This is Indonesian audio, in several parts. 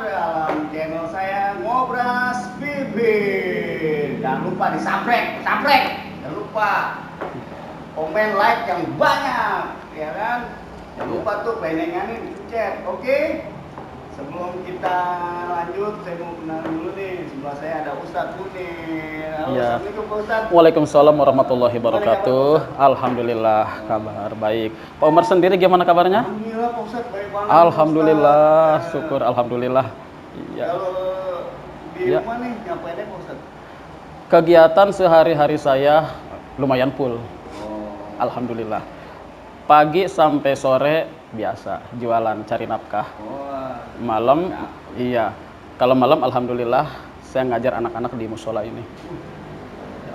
dalam channel saya Ngobras Bibir. Jangan lupa disaprek. Jangan lupa komen, like yang banyak, ya kan? Jangan lupa tuh penenganin chat, oke? Sebelum kita lanjut, saya mau kenalan dulu nih. Sebelah saya ada Ustadz Munir. Halo, Ya. Assalamualaikum Pak Ustadz. Waalaikumsalam warahmatullahi wabarakatuh. Alhamdulillah, kabar baik. Pak Umar sendiri gimana kabarnya? Alhamdulillah Pak Ustadz, baik banget. Alhamdulillah, Pak Ustadz. syukur alhamdulillah. Ya. Kalau di Ya. rumah nih, ngapain aja Pak Ustadz? Kegiatan sehari-hari saya lumayan full. Oh. Alhamdulillah. Pagi sampai sore biasa jualan cari nafkah. Malam iya. Kalau malam alhamdulillah saya ngajar anak-anak di musola ini.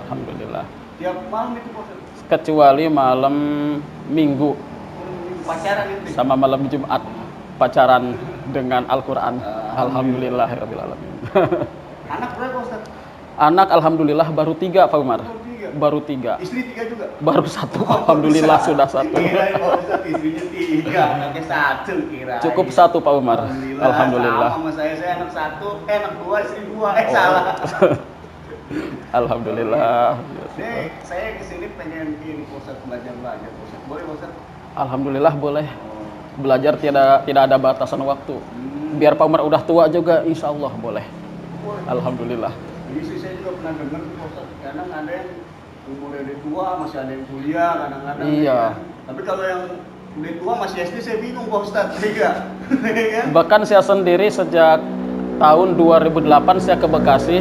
Alhamdulillah. Tiap malam itu Pak Ustadz? Kecuali malam Minggu Pacaran itu? sama malam Jumat pacaran dengan Al-Qur'an. Alhamdulillahirabbil alamin. Anak berapa Ustadz? Anak alhamdulillah baru 3 Pak Umar. Baru 3? Baru 3. Istri 3 juga? Baru 1. Alhamdulillah sudah 1. Kirain Pak Ustadz istrinya 3, anaknya 1 kirain. Cukup 1 Pak Umar. Alhamdulillah. Sama saya anak 1, anak 2, istri 2. Salah. Alhamdulillah. Nih, saya kesini pengen ini Pak Ustadz, belajar Pak Ustadz. Boleh Pak Ustadz? Alhamdulillah boleh. Belajar tidak ada batasan waktu. Biar Pak Umar udah tua juga insya Allah boleh. Alhamdulillah. Ini sih saya juga pernah dengar Pak Ustadz, kadang ada yang umurnya udah tua masih ada yang kuliah kadang-kadang. Iya. Ya. Tapi kalau yang udah tua masih SD saya bingung Pak Ustadz, tiga. Bahkan saya sendiri sejak tahun 2008 saya ke Bekasi.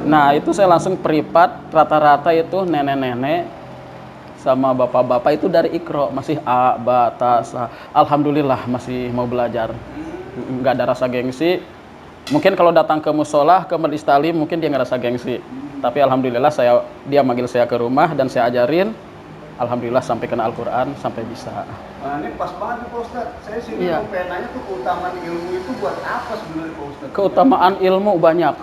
Nah itu saya langsung privat, rata-rata itu nenek-nenek sama bapak-bapak itu dari Iqra, masih A, Ba, Ta, Sa. Alhamdulillah masih mau belajar. Nggak ada rasa gengsi. Mungkin kalau datang ke musola, ke majelis taklim mungkin dia nggak rasa gengsi. Tapi alhamdulillah dia manggil saya ke rumah dan saya ajarin. Alhamdulillah sampai kena Al-Qur'an, sampai bisa. Nah, ini pas banget nih Pak Ustadz. Saya sih Iya. mau pengen nanya tuh keutamaan ilmu itu buat apa sebenarnya Pak Ustadz? Keutamaan ilmu banyak.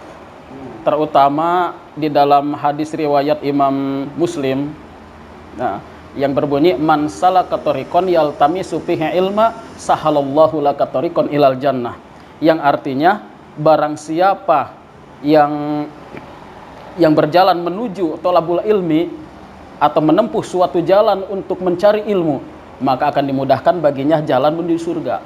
Terutama di dalam hadis riwayat Imam Muslim. Nah, yang berbunyi man salaka tariqan yaltamisu fihi ilma sahalallahu laka tariqan ilal jannah. Yang artinya barang siapa yang berjalan menuju thalabul ilmi atau menempuh suatu jalan untuk mencari ilmu, maka akan dimudahkan baginya jalan menuju surga.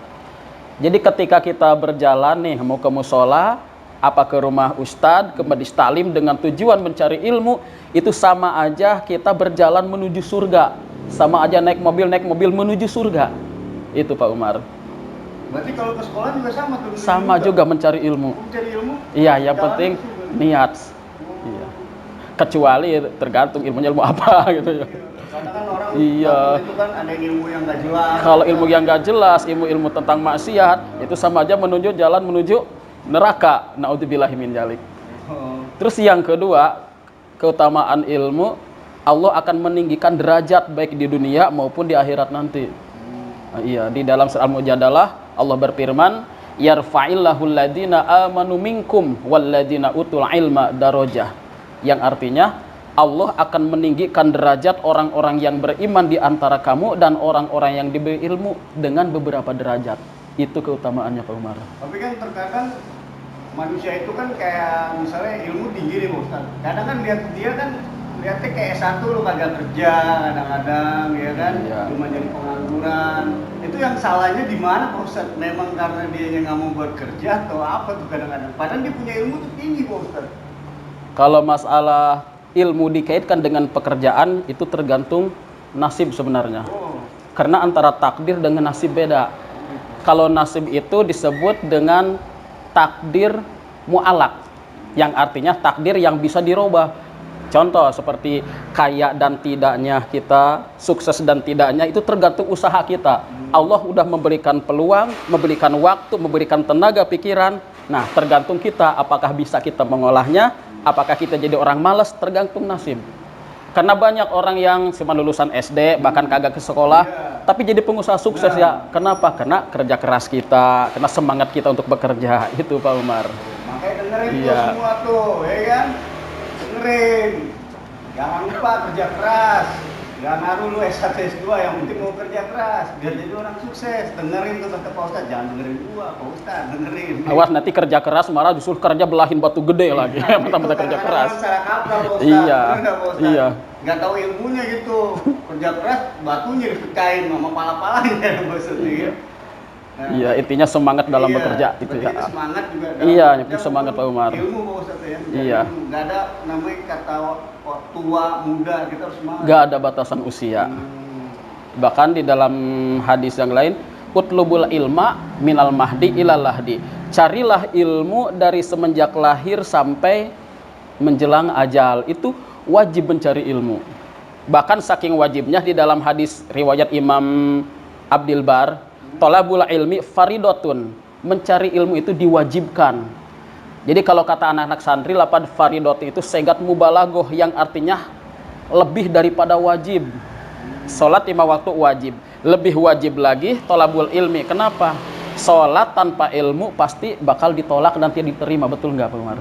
Jadi ketika kita berjalan nih mau ke musola, apa ke rumah ustadz, ke majelis taklim dengan tujuan mencari ilmu, itu sama aja kita berjalan menuju surga. Sama aja naik mobil menuju surga. Itu Pak Umar. Berarti kalau ke sekolah juga sama tuh? Sama juga mencari ilmu. Mencari ilmu? Iya, yang penting niat. Iya. Kecuali tergantung ilmunya ilmu apa gitu ya. Karena kan orang Iya. itu kan ada ilmu yang nggak jelas. Kalau ilmu yang nggak jelas, ilmu tentang maksiat, itu sama aja menuju jalan menuju neraka. Naudzubillahi min dzalik. Terus yang kedua, keutamaan ilmu, Allah akan meninggikan derajat baik di dunia maupun di akhirat nanti. Nah, iya, di dalam surah Al-Mujadalah Allah berfirman, yarfa'illahu alladhina amanu minkum walladhina utul ilma darajah. Yang artinya Allah akan meninggikan derajat orang-orang yang beriman di antara kamu dan orang-orang yang diberi ilmu dengan beberapa derajat. Itu keutamaannya Pak Umar. Tapi kan terkadang manusia itu kan kayak misalnya ilmu tinggi nih Pak Ustadz. Kadang kan lihatnya kayak S1 lu kagak kerja kadang-kadang ya kan, Iya. cuma jadi pengangguran. Itu yang salahnya di mana Pak Ustadz? Memang karena dia nggak mau bekerja atau apa tuh kadang-kadang. Padahal dia punya ilmu tuh tinggi Pak Ustadz. Kalau masalah ilmu dikaitkan dengan pekerjaan itu tergantung nasib sebenarnya. Karena antara takdir dengan nasib beda. Kalau nasib itu disebut dengan takdir mu'alak, yang artinya takdir yang bisa dirubah. Contoh seperti kaya dan tidaknya kita, sukses dan tidaknya itu tergantung usaha kita. Allah udah memberikan peluang, memberikan waktu, memberikan tenaga pikiran. Nah, tergantung kita apakah bisa kita mengolahnya, apakah kita jadi orang malas, tergantung nasib. Karena banyak orang yang cuma lulusan SD, bahkan kagak ke sekolah, tapi jadi pengusaha sukses ya. Kenapa? Karena kerja keras kita, karena semangat kita untuk bekerja. Itu Pak Umar. Makanya dengerin tuh semua tuh, ya kan? Dengerin. Jangan lupa kerja keras. Gak ngaruh lu S1 S2, yang penting mau kerja keras biar jadi orang sukses. Dengerin tuh kata Pak Ustadz, jangan dengerin gua, Pak Ustadz dengerin. Awas nanti kerja keras malah justru kerja belahin batu gede lagi. Mentang-mentang kerja keras. Salah kaprah Pak Ustadz. Iya. Iya. Gak tahu ilmunya gitu. Kerja keras batunya dipecahin sama pala-palanya maksudnya. Iya. Nah, iya, intinya semangat dalam bekerja itu ya. Semangat juga dalam iya, bekerja, semangat Pak Umar. Ilmu Pak Ustadz ya. Iya. Gak ada namanya kata tua, muda, kita harus semangat. Gak ada batasan usia. Bahkan di dalam hadis yang lain, utlubul ilma minal mahdi ilal lahdi. Carilah ilmu dari semenjak lahir sampai menjelang ajal. Itu wajib mencari ilmu. Bahkan saking wajibnya di dalam hadis riwayat Imam Abdul Bar, tolabul ilmi faridotun, mencari ilmu itu diwajibkan. Jadi kalau kata anak-anak santri, lapad faridot itu segat mubalagoh, yang artinya lebih daripada wajib. Sholat 5 waktu wajib, lebih wajib lagi tolabul ilmi. Kenapa? Sholat tanpa ilmu pasti bakal ditolak dan tidak diterima, betul nggak Pak Umar?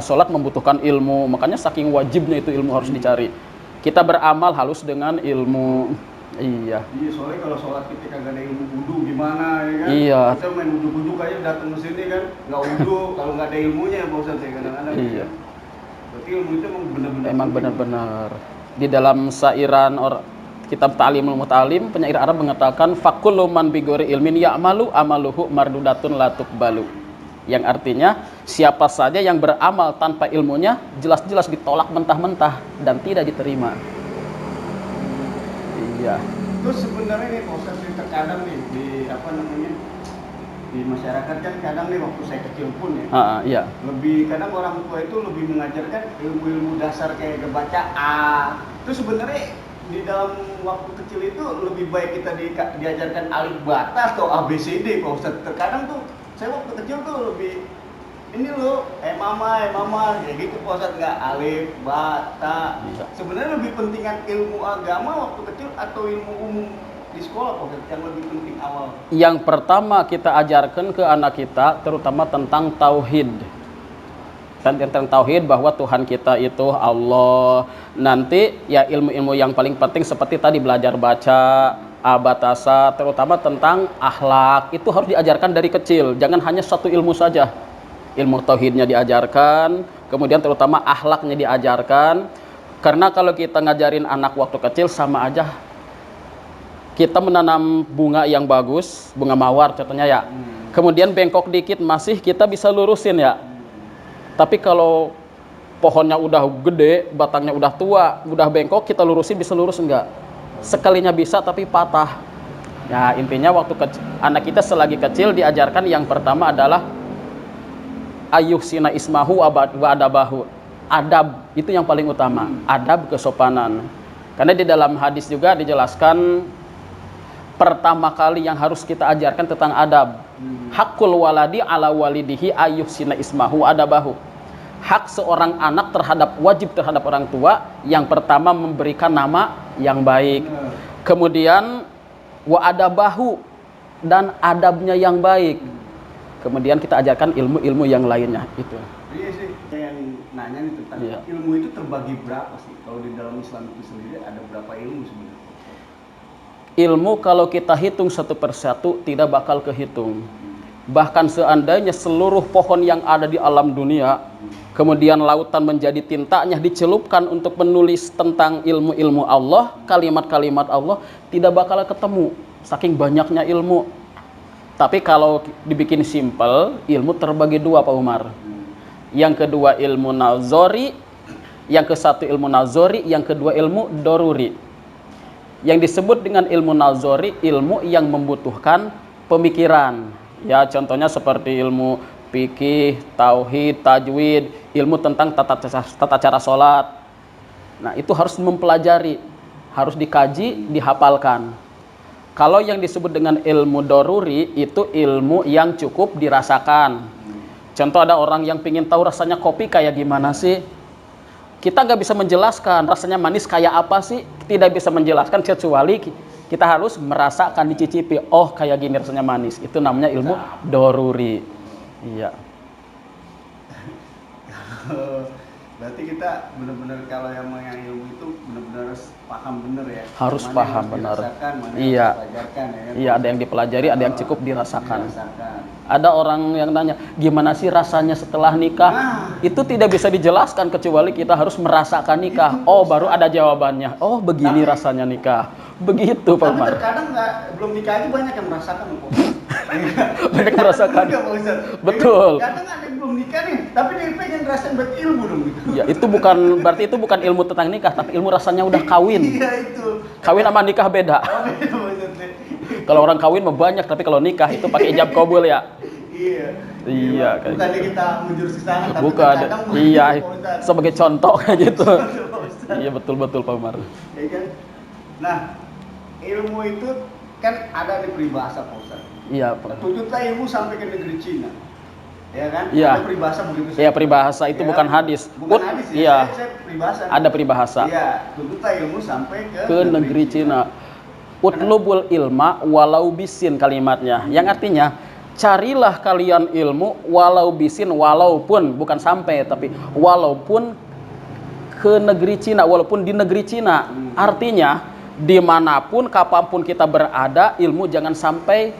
Sholat membutuhkan ilmu, makanya saking wajibnya itu ilmu harus dicari. Kita beramal halus dengan ilmu. Iya. Iya, soalnya kalau sholat kita kagak ada ilmu wudu gimana ya kan? Iya. Kita main wudu-wudu aja datang ke sini kan, nggak wudu kalau nggak ada ilmunya ya Pak Ustadz ya kadang-kadang. Iya. Berarti ilmu itu emang benar-benar. Di dalam sairan kitab Ta'limul Muta'alim, penyair Arab mengatakan fakullu man bigori ilmin ya'malu amaluhu mardudatun la tuqbalu. Yang artinya siapa saja yang beramal tanpa ilmunya jelas-jelas ditolak mentah-mentah dan tidak diterima. Iya. Terus sebenarnya nih Pak Ustadz, terkadang nih di di masyarakat kan kadang nih waktu saya kecil pun ya. Iya. Lebih kadang orang tua itu lebih mengajarkan ilmu-ilmu dasar kayak baca A. Terus sebenarnya di dalam waktu kecil itu lebih baik kita diajarkan alif bata atau ABCD Pak Ustadz. Terkadang tuh saya waktu kecil tuh lebih ini loh, mama kayak gitu Pak Ustadz, nggak alif bata. Iya. Sebenarnya lebih pentingan ilmu agama waktu kecil atau ilmu umum di sekolah Pak Ustadz yang lebih penting awal? Yang pertama kita ajarkan ke anak kita terutama tentang tauhid. Tentang tauhid bahwa Tuhan kita itu Allah. Nanti ya ilmu-ilmu yang paling penting seperti tadi belajar baca, abatasa, terutama tentang akhlak itu harus diajarkan dari kecil. Jangan hanya satu ilmu saja. Ilmu tauhidnya diajarkan, kemudian terutama akhlaknya diajarkan. Karena kalau kita ngajarin anak waktu kecil sama aja kita menanam bunga yang bagus, bunga mawar contohnya ya. Kemudian bengkok dikit masih kita bisa lurusin ya. Tapi kalau pohonnya udah gede, batangnya udah tua, udah bengkok, kita lurusin bisa lurus enggak? Sekalinya bisa tapi patah. Ya intinya waktu anak kita selagi kecil diajarkan yang pertama adalah ayuhsina ismahu wa adabahu. Adab itu yang paling utama, adab kesopanan. Karena di dalam hadis juga dijelaskan pertama kali yang harus kita ajarkan tentang adab. Hakul waladi ala walidihi ayuhsina ismahu adabahu. Hak seorang anak wajib terhadap orang tua yang pertama memberikan nama yang baik. Kemudian wa adabahu dan adabnya yang baik. Kemudian kita ajarkan ilmu-ilmu yang lainnya itu. Iya sih, yang nanya nih tentang ilmu itu terbagi berapa sih? Kalau di dalam Islam itu sendiri ada berapa ilmu sebenarnya? Ilmu kalau kita hitung satu persatu tidak bakal kehitung. Bahkan seandainya seluruh pohon yang ada di alam dunia, kemudian lautan menjadi tintanya dicelupkan untuk menulis tentang ilmu-ilmu Allah, kalimat-kalimat Allah, tidak bakal ketemu. Saking banyaknya ilmu. Tapi kalau dibikin simpel, ilmu terbagi dua Pak Umar. Yang kedua ilmu nazori, yang ke satu ilmu nazori, yang kedua ilmu doruri. Yang disebut dengan ilmu nazori, ilmu yang membutuhkan pemikiran. Ya contohnya seperti ilmu fikih, tauhid, tajwid, ilmu tentang tata cara sholat. Nah itu harus mempelajari, harus dikaji, dihafalkan. Kalau yang disebut dengan ilmu doruri itu ilmu yang cukup dirasakan. Contoh ada orang yang ingin tahu rasanya kopi kayak gimana sih. Kita nggak bisa menjelaskan rasanya manis kayak apa sih. Tidak bisa menjelaskan kecuali kita harus merasakan, dicicipi. Oh kayak gini rasanya manis. Itu namanya ilmu doruri. Iya. Berarti kita benar-benar kalau yang ilmu itu benar-benar harus paham benar ya. Harus Mana paham yang benar. dirasakan, mana yang Iya. harus dipelajarkan, ya kan? Iya, ada yang dipelajari, ada yang cukup dirasakan. Dirasakan. Ada orang yang nanya, gimana sih rasanya setelah nikah? Nah. Itu tidak bisa dijelaskan kecuali kita harus merasakan nikah. Itu, Oh, baru ada jawabannya. Oh, begini Tapi- rasanya nikah. Begitu, Pak Tapi Umar. terkadang belum nikah aja banyak yang merasakan loh, Pak. Banyak yang merasakan. Betul nggak, Pak Ustadz? Betul. Kadang ada yang belum nikah nih, tapi dia pengen ngerasain berilmu dong gitu. Ya, itu berarti itu bukan ilmu tentang nikah, tapi ilmu rasanya udah kawin. Iya itu. Kawin sama nikah beda. Oh, itu, Pak Ustadz. Kalau orang kawin mah banyak, tapi kalau nikah itu pakai ijab kabul ya. Iya. Iya, kayak Bukannya gitu. kita menjurus ke sana, tapi Bukan, terkadang iya, begitu, Pak Ustadz. sebagai contoh kayak gitu. Betul, Pak Ustadz. Iya, betul Pak Umar. Ya kan? Nah, ilmu itu kan ada di peribahasa, Pak Ustadz. Iya, Pak. Tuntutlah ilmu sampai ke negeri Cina. Ya kan? Iya. Ada peribahasa begitu. Iya, peribahasa itu Ya bukan kan? hadis. Bukan hadis ya. Iya. Saya peribahasa. Ada peribahasa. Iya, tuntutlah ilmu sampai Ke negeri Cina. Utlubul ilma walau bisin kalimatnya. Yang artinya, carilah kalian ilmu walau bisin, walaupun bukan sampai tapi walaupun ke negeri Cina, walaupun di negeri Cina. Artinya dimanapun kapanpun kita berada, ilmu jangan sampai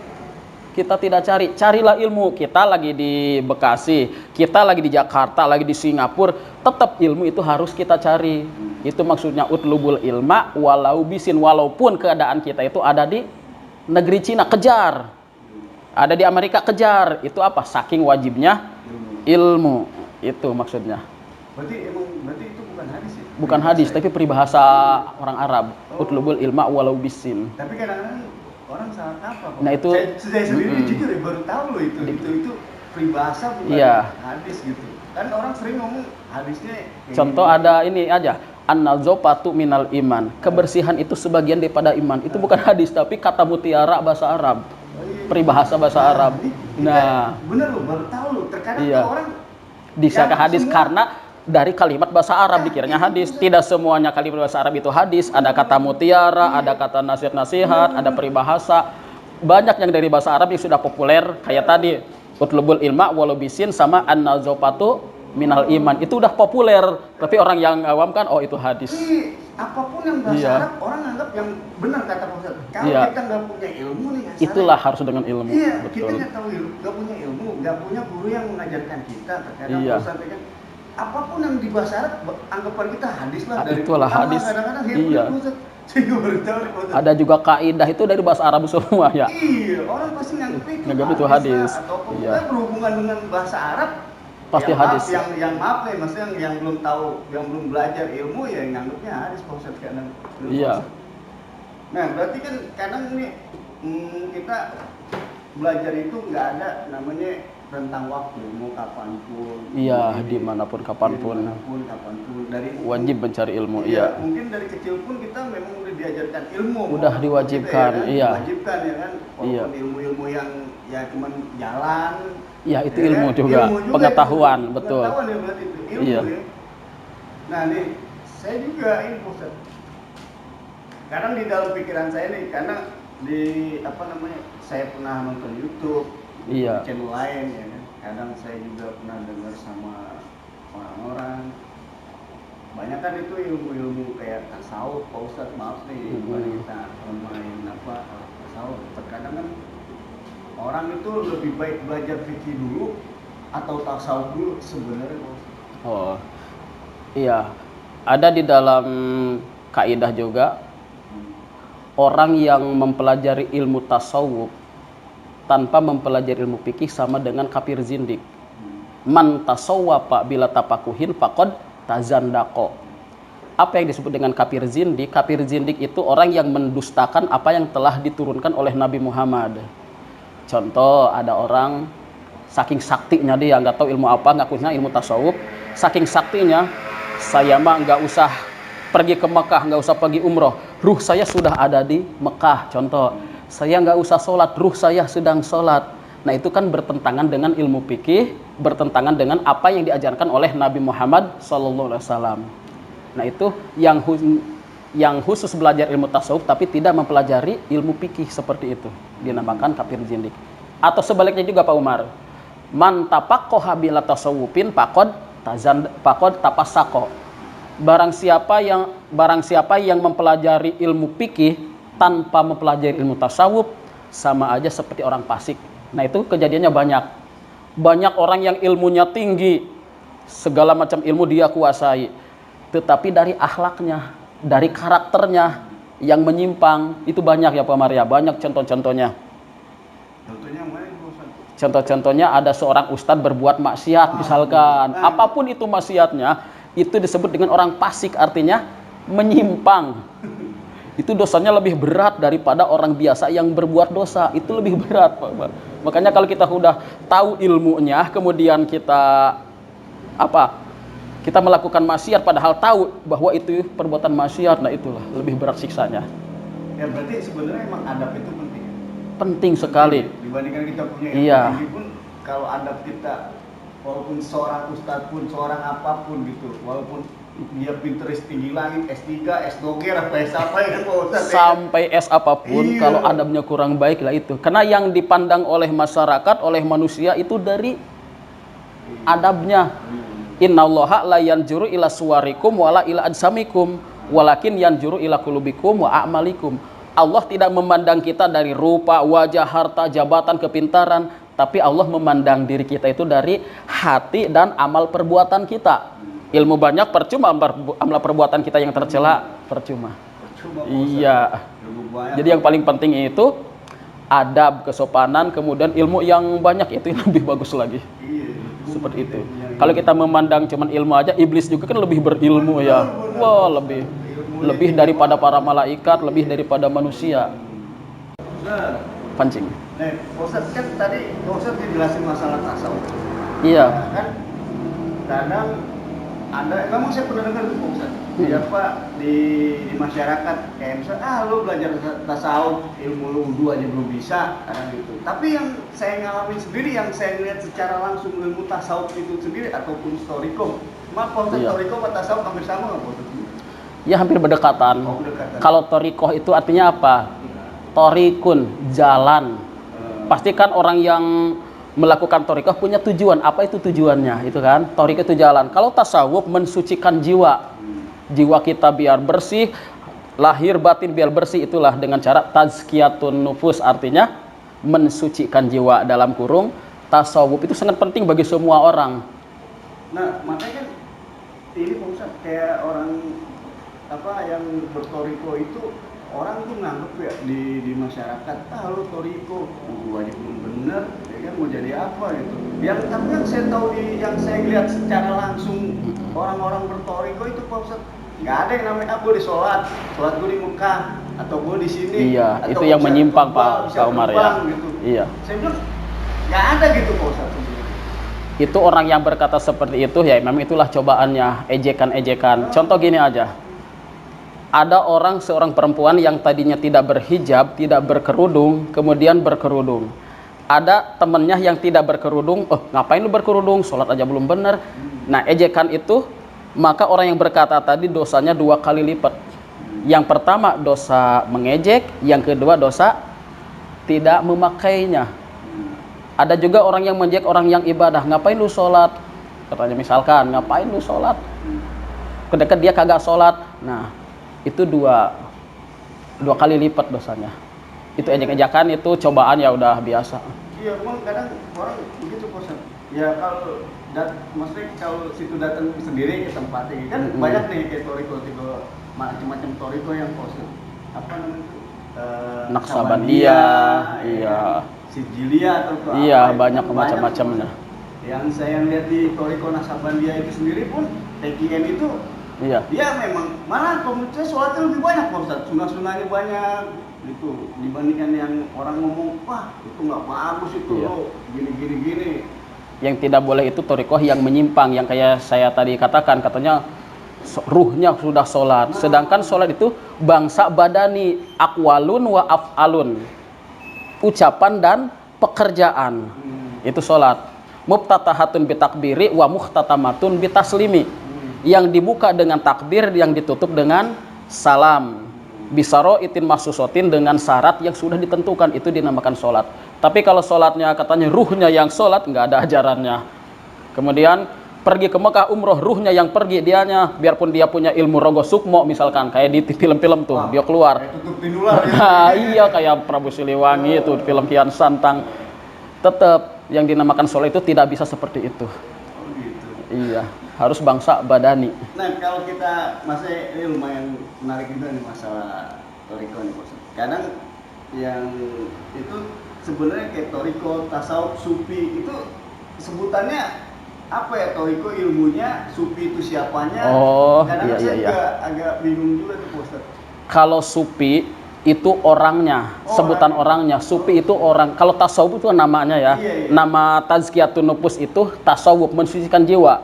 kita tidak cari. Carilah ilmu. Kita lagi di Bekasi, kita lagi di Jakarta, lagi di Singapura, tetap ilmu itu harus kita cari. Itu maksudnya utlubul ilma walau bisin, walaupun keadaan kita itu ada di negeri Cina, kejar. Ada di Amerika, kejar. Itu apa? Saking wajibnya ilmu. Itu maksudnya. Berarti itu bukan hadis ya? Bukan hadis, tapi peribahasa orang Arab. Utlubul ilma walau bisin. Tapi kadang-kadang orang salah kaprah. Pak. Nah, itu- saya sendiri jujur ya, baru tahu loh itu peribahasa bukan Iya. hadis gitu. Kan orang sering ngomong hadisnya kayak Contoh gini. ada ini aja. An-nazofatu minal iman. Kebersihan itu sebagian daripada iman. Itu bukan hadis, tapi kata mutiara bahasa Arab. Oh, iya. Peribahasa bahasa Arab. Nah, bener loh, baru tahu loh. Terkadang Iya. tuh orang disangka yang hadis semua- karena dari kalimat bahasa Arab dikiranya hadis. Tidak semuanya kalimat bahasa Arab itu hadis. Ada kata mutiara, ada kata nasihat-nasihat, ada peribahasa. Banyak yang dari bahasa Arab yang sudah populer kayak tadi utlubul ilma walau bisin sama an-nazofatu minal iman. Itu udah populer, tapi orang yang awam kan oh itu hadis. Tapi apapun yang bahasa Iya. Arab orang anggap yang benar kata Pak Ustadz. Kalau Iya. kita nggak punya ilmu nih, asal- Itulah harus dengan ilmu. Iya, kita Betul. nggak tahu ilmu, nggak punya ilmu, nggak punya guru yang mengajarkan kita. Terkadang Iya. Pak Ustadz kan, apapun yang di bahasa Arab, anggapan kita hadis lah. Ah, Dari itulah Quran lah, hadis. Kadang-kadang Iya. Pak Ustadz. Saya baru tahu nih, Pak Ustadz. Ada juga kaidah itu dari bahasa Arab semua ya. Iya, orang pasti nganggep itu Nganggep itu hadis. lah, ataupun Iya. berhubungan dengan bahasa Arab. Pasti yang hadis. Maaf, yang maaf nih, maksudnya yang belum tahu, yang belum belajar ilmu ya nganggepnya hadis Pak Ustadz kadang. Iya. Nah, berarti kan kadang nih kita belajar itu nggak ada namanya rentang waktu, mau kapanpun. Iya, Jadi, dimanapun kapanpun. dimanapun kapanpun. Dari Wajib mencari ilmu. Iya, Iya. mungkin dari kecil pun kita memang udah diajarkan ilmu. Udah Gitu diwajibkan, ya kan? iya. Diwajibkan ya kan. Iya. Walaupun ilmu-ilmu yang ya cuman jalan. Ya, itu ya ilmu kan? juga. Ilmu juga Pengetahuan, itu. betul. Pengetahuan ya berarti itu ilmu Iya. ya. Nah nih, saya juga ini Ustaz. Kadang di dalam pikiran saya nih, karena di apa namanya, saya pernah nonton YouTube, Iya. channel lain ya kan. Kadang saya juga pernah dengar sama orang-orang. Banyak kan itu ilmu-ilmu kayak tasawuf, Pak Ustadz, maaf nih, bukan kita main apa tasawuf. Terkadang kan orang itu lebih baik belajar fikih dulu atau tasawuf dulu sebenarnya, Pak Ustadz. Oh. Iya. Ada di dalam kaidah juga orang yang mempelajari ilmu tasawuf tanpa mempelajari ilmu fikih sama dengan kafir zindik. Man tasawwafa bila tapakuhin faqad tazandaqo. Apa yang disebut dengan kafir zindik? Kafir zindik itu orang yang mendustakan apa yang telah diturunkan oleh Nabi Muhammad. Contoh, ada orang saking saktinya dia nggak tahu ilmu apa, ngakunya ilmu tasawuf. Saking saktinya, saya mah nggak usah pergi ke Mekah, nggak usah pergi umroh. Ruh saya sudah ada di Mekah. Contoh, saya nggak usah sholat, ruh saya sedang sholat. Nah, itu kan bertentangan dengan ilmu fikih, bertentangan dengan apa yang diajarkan oleh Nabi Muhammad SAW. Nah, itu yang khusus belajar ilmu tasawuf tapi tidak mempelajari ilmu fikih seperti itu, dinamakan kafir zindik. Atau sebaliknya juga Pak Umar, man tapaqqaha bila tasawufin faqad Pakod tapasako. Barang siapa yang mempelajari ilmu fikih tanpa mempelajari ilmu tasawuf, sama aja seperti orang fasik. Nah, itu kejadiannya banyak. Banyak orang yang ilmunya tinggi, segala macam ilmu dia kuasai, tetapi dari akhlaknya, dari karakternya yang menyimpang, itu banyak ya Pak Maria. Banyak contoh-contohnya. Contohnya mana itu, Ustaz? Contoh-contohnya ada seorang ustadz berbuat maksiat misalkan. Apapun itu maksiatnya, itu disebut dengan orang fasik, artinya menyimpang. Itu dosanya lebih berat daripada orang biasa yang berbuat dosa. Itu lebih berat, Pak. Makanya kalau kita sudah tahu ilmunya, kemudian kita kita melakukan maksiat padahal tahu bahwa itu perbuatan maksiat, nah itulah lebih berat siksanya. Ya berarti sebenarnya emang adab itu penting. Penting sekali. Dibandingkan kita punya ilmu Iya. tinggi pun, kalau adab kita, walaupun seorang ustadz pun, seorang apapun gitu, walaupun dia pinter tinggi langit, S3, S2, apa S apa ya kan Pak Ustadz, ya? Sampai S apapun, Iya. kalau adabnya kurang baik lah itu. Karena yang dipandang oleh masyarakat, oleh manusia itu dari adabnya. Innallaha la yanjuru ila suwarikum wala ila ajsamikum walakin yanjuru ila qulubikum wa a'malikum. Allah tidak memandang kita dari rupa, wajah, harta, jabatan, kepintaran, tapi Allah memandang diri kita itu dari hati dan amal perbuatan kita. Ilmu banyak percuma, amal perbuatan kita yang tercela percuma. Percuma, Pak Ustadz. Iya. Ilmu banyak. Jadi yang paling penting itu adab, kesopanan, kemudian ilmu yang banyak, itu yang lebih bagus lagi. Iya. Seperti itu. Kalau kita memandang cuman ilmu aja, iblis juga kan lebih berilmu ya. Wah, lebih daripada para malaikat, lebih daripada manusia. Nah, Pancing. Pak Ustadz kan tadi Pak Ustadz dijelasin masalah tasawuf. Iya. Nah, kan kadang ada, memang saya pernah dengar tuh Pak Ustadz, di masyarakat kayak misalnya, lu belajar tasawuf, ilmu lu wudu aja belum bisa, kadang gitu. Tapi yang saya ngalamin sendiri, yang saya lihat secara langsung ilmu tasawuf itu sendiri ataupun storiko, maaf Pak Ustadz, Iya. storiko sama tasawuf hampir sama nggak Pak Ustadz? Ya hampir berdekatan. Oh, berdekatan. Kalau torikoh itu artinya apa? Torikun, jalan. Pastikan orang yang melakukan torikoh punya tujuan. Apa itu tujuannya? Itu kan, torikoh itu jalan. Kalau tasawuf mensucikan jiwa. Jiwa kita biar bersih, lahir batin biar bersih, itulah dengan cara tazkiyatun nufus, artinya mensucikan jiwa. Dalam kurung, tasawuf itu sangat penting bagi semua orang. Nah, makanya kan ini Pak Ustadz, kayak orang yang bertoriko itu, orang tuh nganggep ya di masyarakat, lu toriko, gua aja belum bener, ya kan mau jadi apa gitu. Tapi yang saya tahu yang saya lihat secara langsung orang-orang bertoriko itu Pak Ustadz, nggak ada yang namanya gua di sholat gua di Mekah atau gua di sini. Iya, atau itu yang bisa menyimpang terbang, Pak bisa Umar ya. terbang, gitu. Iya. Saya bilang nggak ada gitu Pak Ustadz. Itu orang yang berkata seperti itu, ya memang itulah cobaannya, ejekan-ejekan. Contoh gini aja. Ada seorang perempuan yang tadinya tidak berhijab, tidak berkerudung, kemudian berkerudung. Ada temennya yang tidak berkerudung, ngapain lu berkerudung, sholat aja belum benar. Nah, ejekan itu, maka orang yang berkata tadi dosanya 2 kali lipat. Yang pertama dosa mengejek, yang kedua dosa tidak memakainya. Ada juga orang yang mengejek orang yang ibadah, ngapain lu sholat? Katanya misalkan, ngapain lu sholat? Kedekat dia kagak sholat. Nah, itu dua kali lipat dosanya. Itu ejek-ejekan, itu cobaan, ya udah biasa. Iya, memang kadang orang begitu Pak. Ya maksudnya kalau situ datang sendiri ke tempatnya kan banyak nih kayak toriko macam-macam toriko yang apa namanya itu? Naksabandia, iya. Sijilia atau Iya, banyak macam-macamnya. Yang saya lihat di toriko Naksabandia itu sendiri pun TKN itu, Iya. dia memang malah komunitas sholatnya lebih banyak Pak Ustadz, sunah-sunahnya banyak gitu dibandingkan yang orang ngomong, wah itu nggak bagus itu, Iya. lo gini. Yang tidak boleh itu torikoh yang menyimpang, yang kayak saya tadi katakan, katanya ruhnya sudah sholat, sedangkan sholat itu bangsa badani, akwalun wa af'alun, ucapan dan pekerjaan. Itu sholat. Muftatahatun bitakbiri wa muhtatamatun bitaslimi. Yang dibuka dengan takbir, yang ditutup dengan salam. Bisaro itin mahsusotin, dengan syarat yang sudah ditentukan, itu dinamakan sholat. Tapi kalau sholatnya katanya ruhnya yang sholat, nggak ada ajarannya. Kemudian pergi ke Mekah umroh, ruhnya yang pergi, dianya biarpun dia punya ilmu rogo sukmo misalkan kayak di film-film tuh. Dia keluar. Tutup pinular ya. Nah, iya kayak Prabu Siliwangi itu film Kian Santang. Tetap yang dinamakan soleh itu tidak bisa seperti itu. Oh gitu. Iya, harus bangsa badani. Nah kalau kita masih ini lumayan menarik juga nih masalah toriko nih bos. Kadang yang itu sebenarnya kayak toriko, tasawuf, sufi itu sebutannya apa ya? Toriko ilmunya, sufi itu siapanya. Oh, kadang iya, saya iya. juga agak bingung juga tuh bos. Kalau sufi itu orangnya, sebutan orangnya. Sufi itu orang. Kalau tasawuf itu namanya ya. Iya. Nama tazkiyatun nufus itu tasawuf, mensucikan jiwa.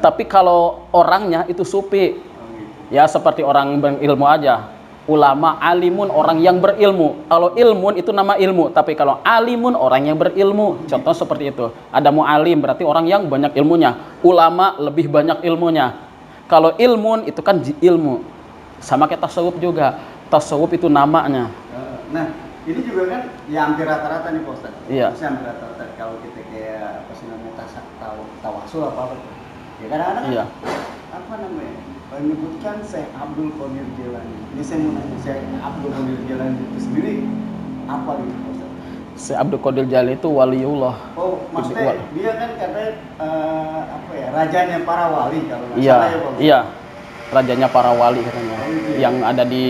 Tapi kalau orangnya itu sufi. Oh, gitu. Ya seperti orang berilmu aja. Ulama, alimun, orang yang berilmu. Kalau ilmun itu nama ilmu, tapi kalau alimun orang yang berilmu. Contoh seperti itu. Ada mu'alim berarti orang yang banyak ilmunya. Ulama lebih banyak ilmunya. Kalau ilmun itu kan ilmu. Sama kayak tasawuf juga. Tasawuf itu namanya. Nah, ini juga kan ya hampir rata-rata nih Pak Ustadz. Iya. Maksudnya hampir rata-rata kalau kita kayak apa sih namanya tawasul apa tuh. Ya kadang-kadang Iya. apa namanya? Menyebutkan Syekh Abdul Qadir Jailani. Ini saya mau nanya Syekh Abdul Qadir Jailani itu sendiri apa gitu Pak Ustadz? Syekh Abdul Qadir Jailani itu waliullah. Oh, maksudnya dia kan katanya apa ya? Rajanya para wali kalau nggak Iya, salah ya Pak Ustadz. iya. Rajanya para wali katanya. Oh, gitu ya. Yang ada di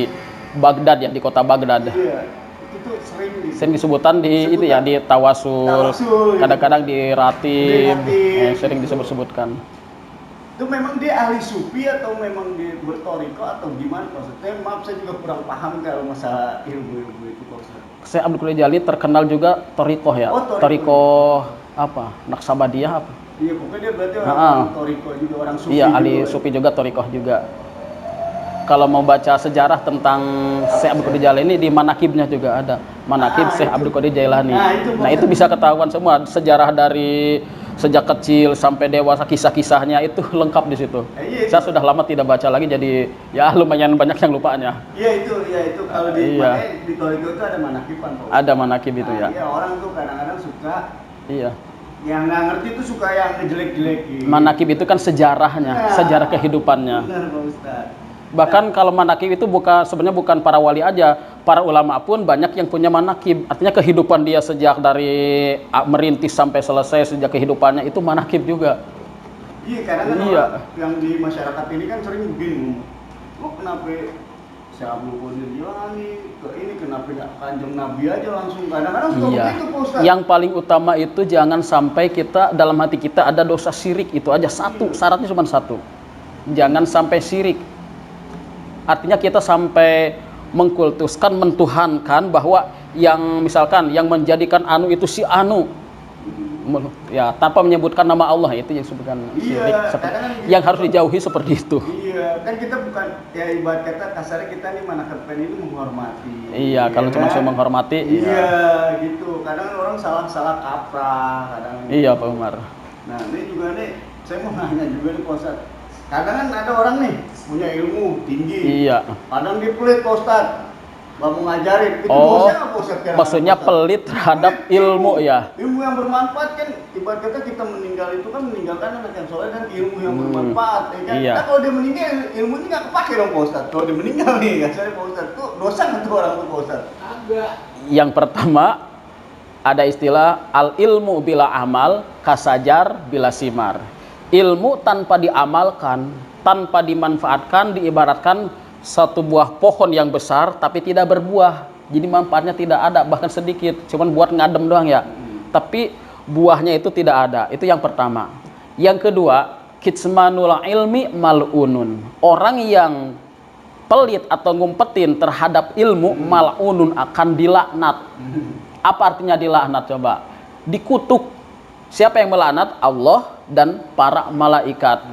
Baghdad ya, di kota Baghdad. Iya. Itu tuh Sering disebutan di itu ya, di tawasul. Tawasul, Kadang-kadang di ratib. Di ratib. Sering disebut-sebutkan. Itu memang dia ahli sufi atau memang dia bertoriko atau gimana Pak Ustadz? Maaf saya juga kurang paham kalau masalah ilmu-ilmu itu Pak Ustadz. Syekh Abdul Qadir Jailani terkenal juga torikoh ya. Oh, torikoh. Torikoh apa? Naksabadiyah apa? Iya, pokoknya dia berarti orang toriko juga, orang sufi Iya, ahli juga. sufi juga, torikoh juga. Kalau mau baca sejarah tentang Syekh Abdul Qadir Jailani di manakibnya juga ada. Manakib Syekh itu. Abdul Qadir Jailani. Nah, itu Bisa ketahuan semua sejarah dari sejak kecil sampai dewasa, kisah-kisahnya itu lengkap di situ. Iya, Saya sudah lama tidak baca lagi, jadi ya lumayan banyak yang lupaannya. Iya itu kalau di Iya. makanya di toriko itu ada manakiban Pak Ustadz. Ada manakib itu ya. Iya, orang tuh kadang-kadang suka Iya. yang nggak ngerti tuh suka yang ngejelek-jelekin. Manakib itu kan sejarahnya, Nah, sejarah kehidupannya. Benar Pak Ustadz. Bahkan kalau manakib itu sebenarnya bukan para wali aja, para ulama pun banyak yang punya manakib. Artinya kehidupan dia sejak dari merintis sampai selesai, sejak kehidupannya itu manakib juga. Iya, kadang-kadang Iya. orang yang di masyarakat ini kan sering bingung. Lo kenapa Syekh Abdul Qadir Jailani ke ini kenapa nggak kanjeng Nabi aja langsung? Kadang-kadang suka Iya. begitu Pak Ustadz. Yang paling utama itu jangan sampai kita dalam hati kita ada dosa syirik, itu aja satu, syaratnya cuma satu. Jangan sampai syirik. Artinya kita sampai mengkultuskan, mentuhankan bahwa yang misalkan yang menjadikan anu itu si anu. Ya, tanpa menyebutkan nama Allah, itu yang disebutkan syirik. Iya, kadang-kadang gitu. Yang harus dijauhi seperti itu. Iya, kan kita bukan ya ibarat kata kasarnya kita nih manakibkan itu menghormati. Iya, kalau cuma saya menghormati. Iya, gitu. Kadang orang salah kaprah, kadang. Iya, Pak Umar. Nah, ini juga nih saya mau nanya juga nih Pak Ustadz. Kadang kan ada orang nih punya ilmu tinggi. Iya. Kadang dia pelit Pak Ustadz. Gak mau ngajarin. Itu Oh, dosanya apa Ustadz? Kira-kira, maksudnya Pak Ustadz? pelit terhadap ilmu ya. Ilmu yang bermanfaat kan ibarat kata kita meninggal itu kan meninggalkan anak yang soleh dan ilmu yang bermanfaat ya kan. Iya. Nah, kalau dia meninggal ilmunya nggak kepake dong Pak Ustadz. Kalau dia meninggal nih kan saya Pak Ustadz tuh dosa nggak tuh orang tuh Pak Ustadz? Agak. Yang pertama ada istilah al ilmu bila amal kasajar bila simar. Ilmu tanpa diamalkan, tanpa dimanfaatkan, diibaratkan satu buah pohon yang besar tapi tidak berbuah. Jadi manfaatnya tidak ada, bahkan sedikit, cuman buat ngadem doang ya. Tapi buahnya itu tidak ada. Itu yang pertama. Yang kedua, kitmanul ilmi mal'unun. Orang yang pelit atau ngumpetin terhadap ilmu mal'unun akan dilaknat. Apa artinya dilaknat coba? Dikutuk. Siapa yang melaknat? Allah dan para malaikat.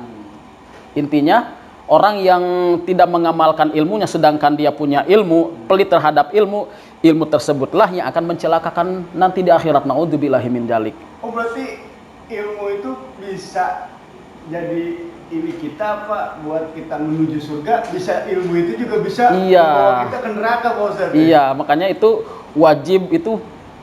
Intinya orang yang tidak mengamalkan ilmunya sedangkan dia punya ilmu, pelit terhadap ilmu, ilmu tersebutlah yang akan mencelakakan nanti di akhirat. Naudzubillahi min dzalik. Oh berarti ilmu itu bisa jadi ini kita apa buat kita menuju surga, bisa ilmu itu juga bisa membawa kita ke neraka Pak Ustadz. Iya, makanya itu wajib itu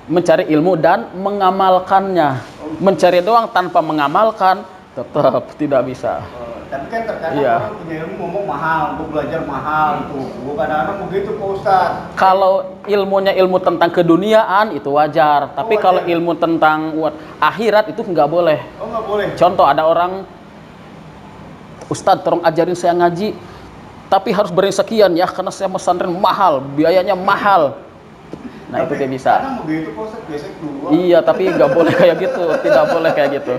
mencari ilmu dan mengamalkannya. Mencari doang tanpa mengamalkan Tetap tidak bisa. Tapi kan terkadang Iya. orang punya ilmu ngomong mahal, untuk belajar mahal tuh. Gua kadang-kadang begitu Pak Ustadz. Kalau ilmunya ilmu tentang keduniaan itu wajar, tapi wajar. kalau ilmu tentang akhirat itu nggak boleh. Oh nggak boleh. Contoh ada orang, Ustadz tolong ajarin saya ngaji, tapi harus beri sekian ya karena saya pesantren mahal, biayanya mahal. Nah itu dia bisa. Kadang begitu Pak Ustadz, biasanya keluar. Iya tapi nggak boleh kayak gitu, tidak boleh kayak gitu.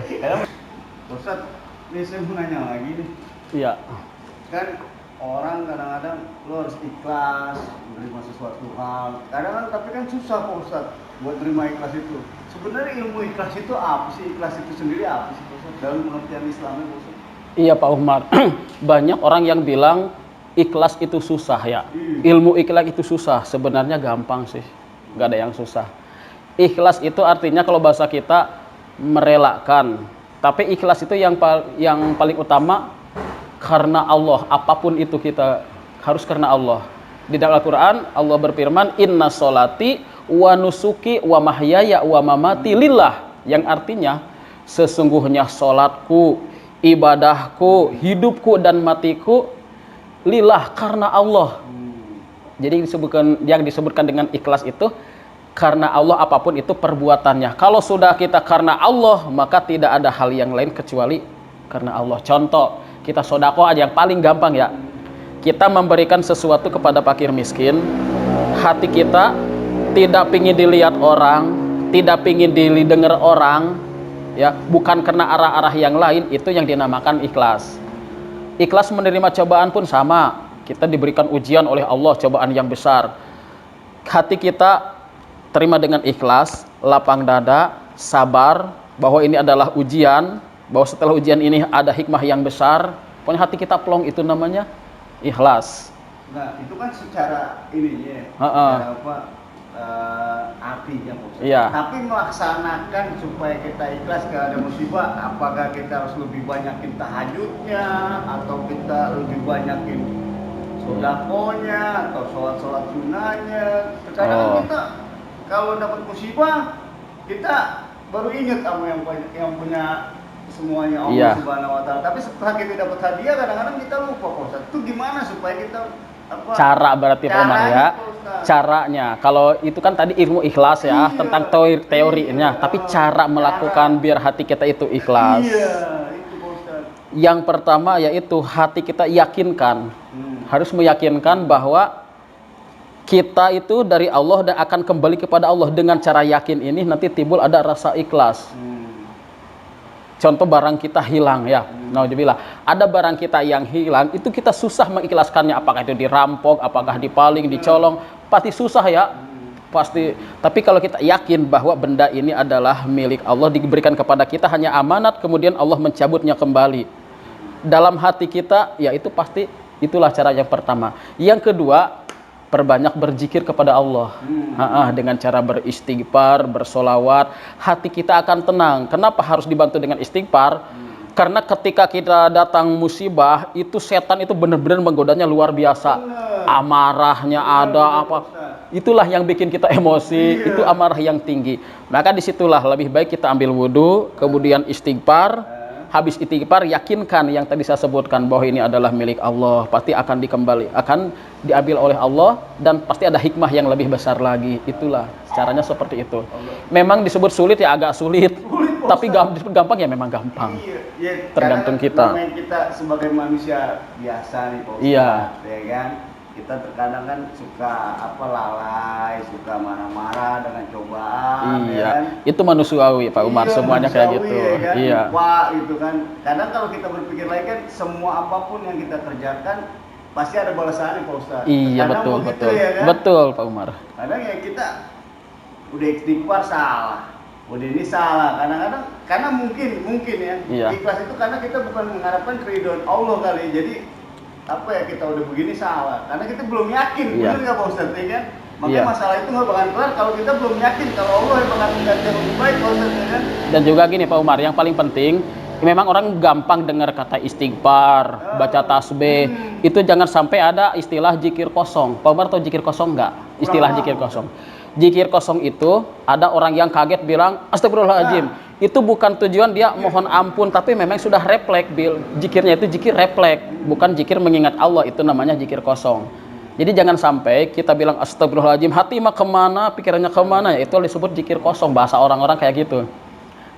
Pak Ustadz, ini saya mau nanya lagi nih. Iya. Kan orang kadang-kadang lo harus ikhlas menerima sesuatu hal. Kadang-kadang tapi kan susah Pak Ustadz buat terima ikhlas itu. Sebenarnya ilmu ikhlas itu apa sih? Ikhlas itu sendiri apa sih Pak Ustadz? Dalam pengertian Islamnya Pak Ustadz? Iya Pak Umar, banyak orang yang bilang ikhlas itu susah ya. Ilmu ikhlas itu susah, sebenarnya gampang sih, nggak ada yang susah. Ikhlas itu artinya kalau bahasa kita merelakan. Tapi ikhlas itu yang paling utama karena Allah. Apapun itu kita harus karena Allah. Di dalam Al-Quran Allah berfirman, Inna sholati wa nusuki wa mahyaya wa mamati lillah. Yang artinya sesungguhnya sholatku, ibadahku, hidupku dan matiku lillah karena Allah. Jadi yang disebutkan dengan ikhlas itu karena Allah, apapun itu perbuatannya. Kalau sudah kita karena Allah, maka tidak ada hal yang lain kecuali karena Allah. Contoh, kita sodako aja yang paling gampang ya. Kita memberikan sesuatu kepada fakir miskin, hati kita tidak pingin dilihat orang, tidak pingin didengar orang, ya, bukan karena arah-arah yang lain, itu yang dinamakan ikhlas. Ikhlas menerima cobaan pun sama. Kita diberikan ujian oleh Allah, cobaan yang besar. Hati kita terima dengan ikhlas, lapang dada, sabar bahwa ini adalah ujian, bahwa setelah ujian ini ada hikmah yang besar. Pokoknya hati kita plong, itu namanya ikhlas. Nah, itu kan secara ini ya. Secara apa? Artinya Pak. Iya. Tapi melaksanakan supaya kita ikhlas kalau ada musibah, apakah kita harus lebih banyakin tahajudnya atau kita lebih banyakin sodakonya atau sholat sunnahnya? Terkadang kan kita kalau dapat musibah kita baru ingat sama yang punya semuanya Allah Subhanahu Wa Taala. Tapi setelah kita dapat hadiah kadang-kadang kita lupa Pak Ustaz. Itu gimana supaya kita cara berarti Pak Umar ya? Caranya, kalau itu kan tadi ilmu ikhlas ya, tentang teorinya, tapi cara melakukan biar hati kita itu ikhlas. Iya, itu Pak Ustaz. Yang pertama yaitu hati kita yakinkan, harus meyakinkan bahwa kita itu dari Allah dan akan kembali kepada Allah. Dengan cara yakin ini nanti timbul ada rasa ikhlas. Contoh barang kita hilang ya, naudzubillah. Ada barang kita yang hilang, itu kita susah mengikhlaskannya. Apakah itu dirampok, apakah dipaling, dicolong, pasti susah ya. Pasti. Tapi kalau kita yakin bahwa benda ini adalah milik Allah, diberikan kepada kita hanya amanat, kemudian Allah mencabutnya kembali. Dalam hati kita, ya itu pasti, itulah cara yang pertama. Yang kedua, perbanyak berzikir kepada Allah. Dengan cara beristighfar, bersolawat, hati kita akan tenang. Kenapa harus dibantu dengan istighfar? Karena ketika kita datang musibah, itu setan itu benar-benar menggodanya luar biasa. Amarahnya ada apa? Itulah yang bikin kita emosi, itu amarah yang tinggi. Maka disitulah lebih baik kita ambil wudhu, kemudian istighfar. Habis istighfar, yakinkan yang tadi saya sebutkan bahwa ini adalah milik Allah, pasti akan akan diambil oleh Allah, dan pasti ada hikmah yang lebih besar lagi. Itulah caranya seperti itu. Memang disebut sulit ya, agak sulit, tapi gampang ya memang gampang. Iya, tergantung kita. Kita sebagai manusia biasa nih Pak Ustaz, iya, ya kan? Kita terkadang kan suka lalai, suka marah-marah dengan cobaan. Iya, ya kan? Itu manusiawi Pak Umar, semuanya kayak gitu. Ya kan? Iya. Lupa gitu kan. Kadang kalau kita berpikir lagi kan, semua apapun yang kita kerjakan pasti ada balasannya Pak Ustaz. Iya, Kadang betul. Ya kan? Betul Pak Umar. Kadang ya kita udah istighfar salah, udah ini salah. Kadang-kadang karena mungkin ya. Iya. Ikhlas itu karena kita bukan mengharapkan keridhaan Allah kali. Jadi apa ya, kita udah begini salah karena kita belum yakin. Benar nggak Pak Ustadz ya kan? Makanya masalah itu nggak bakal kelar kalau kita belum yakin kalau Allah yang bakal mengganti yang lebih baik Pak Ustadz ya kan? Dan juga gini Pak Umar, yang paling penting memang orang gampang dengar kata istighfar, baca tasbih, itu jangan sampai ada istilah zikir kosong. Pak Umar tahu zikir kosong nggak? Istilah zikir kosong. Zikir kosong itu ada orang yang kaget bilang astagfirullahaladzim, itu bukan tujuan dia mohon ampun, tapi memang sudah refleks, Bil. Zikirnya itu zikir refleks, bukan zikir mengingat Allah, itu namanya zikir kosong. Jadi jangan sampai kita bilang astagfirullahaladzim, hati mah kemana, pikirannya kemana, ya itu disebut zikir kosong, bahasa orang-orang kayak gitu.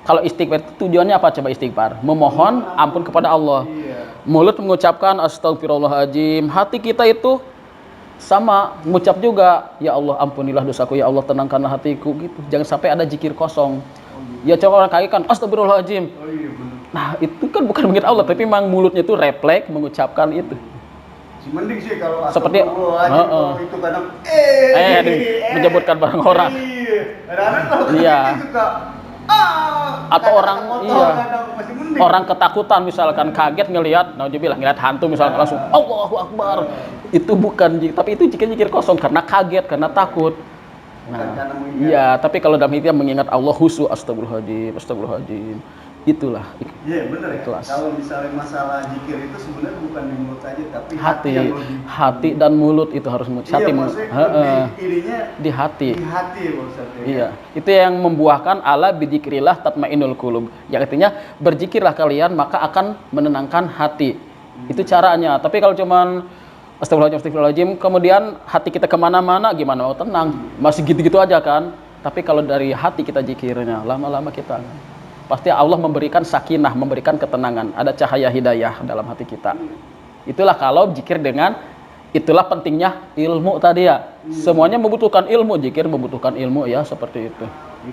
Kalau istighfar itu tujuannya apa? Coba istighfar, memohon ampun kepada Allah. Mulut mengucapkan astagfirullahaladzim, hati kita itu sama mengucap juga, ya Allah ampunilah dosaku, ya Allah tenangkanlah hatiku, gitu. Jangan sampai ada zikir kosong. Ya coba orang kaya kan astagfirullahaladzim. Nah itu kan bukan mengingat Allah, tapi memang mulutnya itu refleks mengucapkan itu. Mending sih kalau seperti itu kadang menyebutkan barang orang. Iya. Atau orang orang ketakutan misalkan kaget ngelihat, ngelihat hantu misalkan langsung Allahu Akbar. Itu bukan, tapi itu zikir kosong karena kaget, karena takut. Nah, iya, tapi kalau dalam hati mengingat Allah khusyuk, astagfirullahaladzim, itulah. Iya benar ya. Kalau misalnya masalah zikir itu sebenarnya bukan di mulut saja, tapi hati dan mulut itu harus hati di hati. Di hati maksudnya. Iya, itu yang membuahkan ala bidzikrillah tatmainnul qulub. Yang artinya berzikirlah kalian maka akan menenangkan hati. Itu caranya. Tapi kalau cuman astagfirullahaladzim, kemudian hati kita kemana-mana, gimana mau tenang? Masih gitu-gitu aja kan? Tapi kalau dari hati kita zikirnya, lama-lama kita pasti Allah memberikan sakinah, memberikan ketenangan, ada cahaya hidayah dalam hati kita. Itulah kalau zikir dengan, itulah pentingnya ilmu tadi ya. Semuanya membutuhkan ilmu, zikir membutuhkan ilmu ya, seperti itu.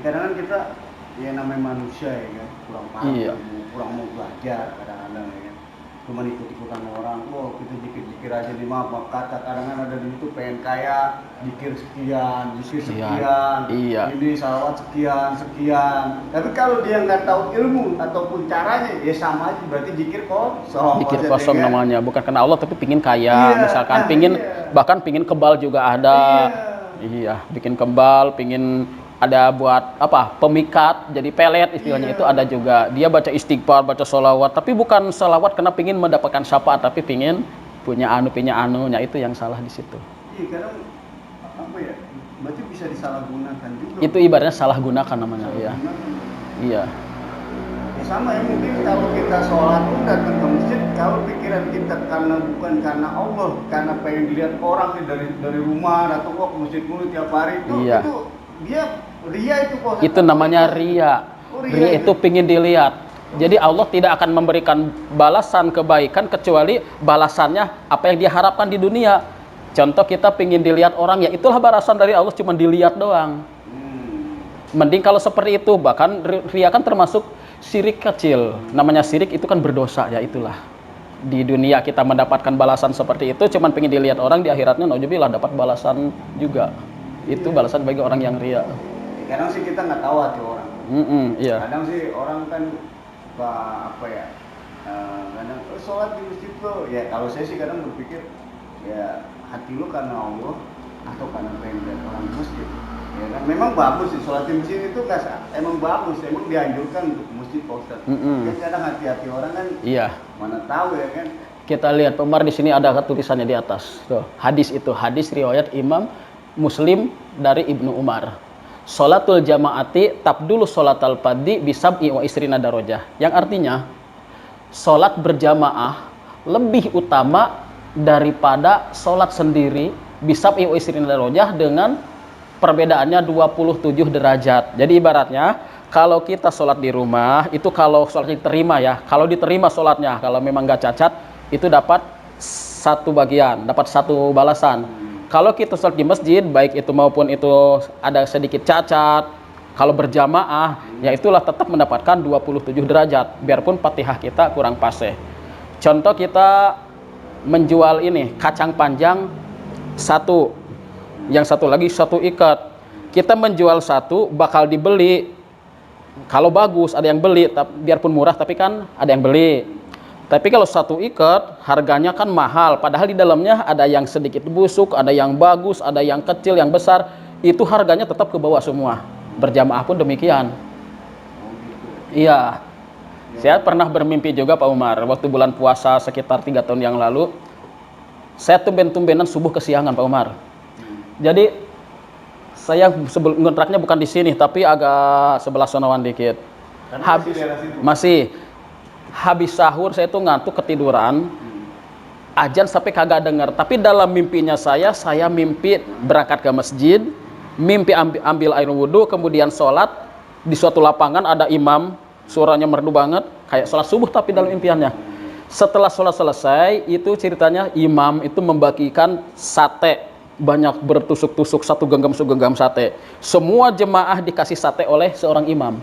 Kadang-kadang kita, ya namanya manusia ya kan, kurang paham, kurang mau belajar kadang-kadang ya kan. Cuma ikut-ikutan orang, kita zikir aja di maaf kata, kadang-kadang ada di itu pengen kaya, zikir sekian, ini salawat sekian. Tapi kalau dia nggak tahu ilmu ataupun caranya, ya sama aja, berarti zikir kosong. Zikir kosong namanya, bukan karena Allah tapi pingin kaya, misalkan bahkan pingin kebal juga ada. Iya, bikin kebal, pingin ada buat apa pemikat jadi pelet istilahnya, itu ada juga. Dia baca istighfar, baca sholawat, tapi bukan sholawat karena pingin mendapatkan syafaat, tapi pingin punya anunya, itu yang salah di situ. Iya, karena apa ya, berarti bisa disalahgunakan juga. Itu ibaratnya salah gunakan namanya. Iya. Ya sama ya, mungkin kalau kita sholat pun datang ke masjid, kalau pikiran kita bukan karena Allah, karena pengen dilihat orang nih dari rumah atau kok ke masjid mulu tiap hari itu dia ria itu kok. Itu namanya ria. Ria itu pingin dilihat. Jadi Allah tidak akan memberikan balasan kebaikan kecuali balasannya apa yang dia harapkan di dunia. Contoh kita pingin dilihat orang, ya itulah balasan dari Allah, cuma dilihat doang. Mending kalau seperti itu, bahkan ria kan termasuk syirik kecil. Namanya syirik itu kan berdosa, ya itulah. Di dunia kita mendapatkan balasan seperti itu, cuma pingin dilihat orang, di akhiratnya nauzubillah dapat balasan juga. Itu balasan bagi orang yang ria. Kadang sih kita nggak tahu hati orang. Iya. Kadang sih orang kan apa ya? Kadang sholat di masjid lo. Ya kalau saya sih kadang berpikir, ya hati lo karena Allah atau karena pengen lihat orang di masjid. Ya kan memang bagus sih sholat di masjid itu emang bagus, emang dianjurkan untuk masjid Pak Ustaz. Kadang hati-hati orang kan. Iya. Mana tahu ya kan. Kita lihat Pemar di sini ada tulisannya di atas. Tuh, hadis riwayat Imam Muslim dari Ibnu Umar. Sholatul jamaati tabdulu sholatal fadhi bisab'i wa isrina darajah. Yang artinya sholat berjamaah lebih utama daripada sholat sendiri bisab'i wa isrina darajah, dengan perbedaannya 27 derajat. Jadi ibaratnya kalau kita sholat di rumah itu, kalau sholatnya diterima ya, kalau diterima sholatnya, kalau memang nggak cacat itu dapat satu bagian, dapat satu balasan. Kalau kita sholat di masjid, baik itu maupun itu ada sedikit cacat, kalau berjamaah, ya itulah tetap mendapatkan 27 derajat, biarpun Fatihah kita kurang fase. Contoh kita menjual ini, kacang panjang satu, yang satu lagi satu ikat. Kita menjual satu, bakal dibeli. Kalau bagus, ada yang beli, biarpun murah, tapi kan ada yang beli. Tapi kalau satu ikat, harganya kan mahal. Padahal di dalamnya ada yang sedikit busuk, ada yang bagus, ada yang kecil, yang besar. Itu harganya tetap ke bawah semua. Berjamaah pun demikian. Iya. Saya pernah bermimpi juga Pak Umar. Waktu bulan puasa sekitar 3 tahun yang lalu. Saya tumben-tumbenan subuh kesiangan Pak Umar. Jadi saya ngontraknya bukan di sini, tapi agak sebelah sonowan dikit. Karena habis masih daerah situ. masih habis sahur saya tuh ngantuk ketiduran. Ajan sampai kagak dengar, tapi dalam mimpinya saya mimpi berangkat ke masjid, mimpi ambil air wudhu, kemudian sholat di suatu lapangan, ada imam, suaranya merdu banget, kayak sholat subuh tapi dalam impiannya. Setelah sholat selesai, itu ceritanya imam itu membagikan sate, banyak bertusuk-tusuk, satu genggam sate. Semua jemaah dikasih sate oleh seorang imam.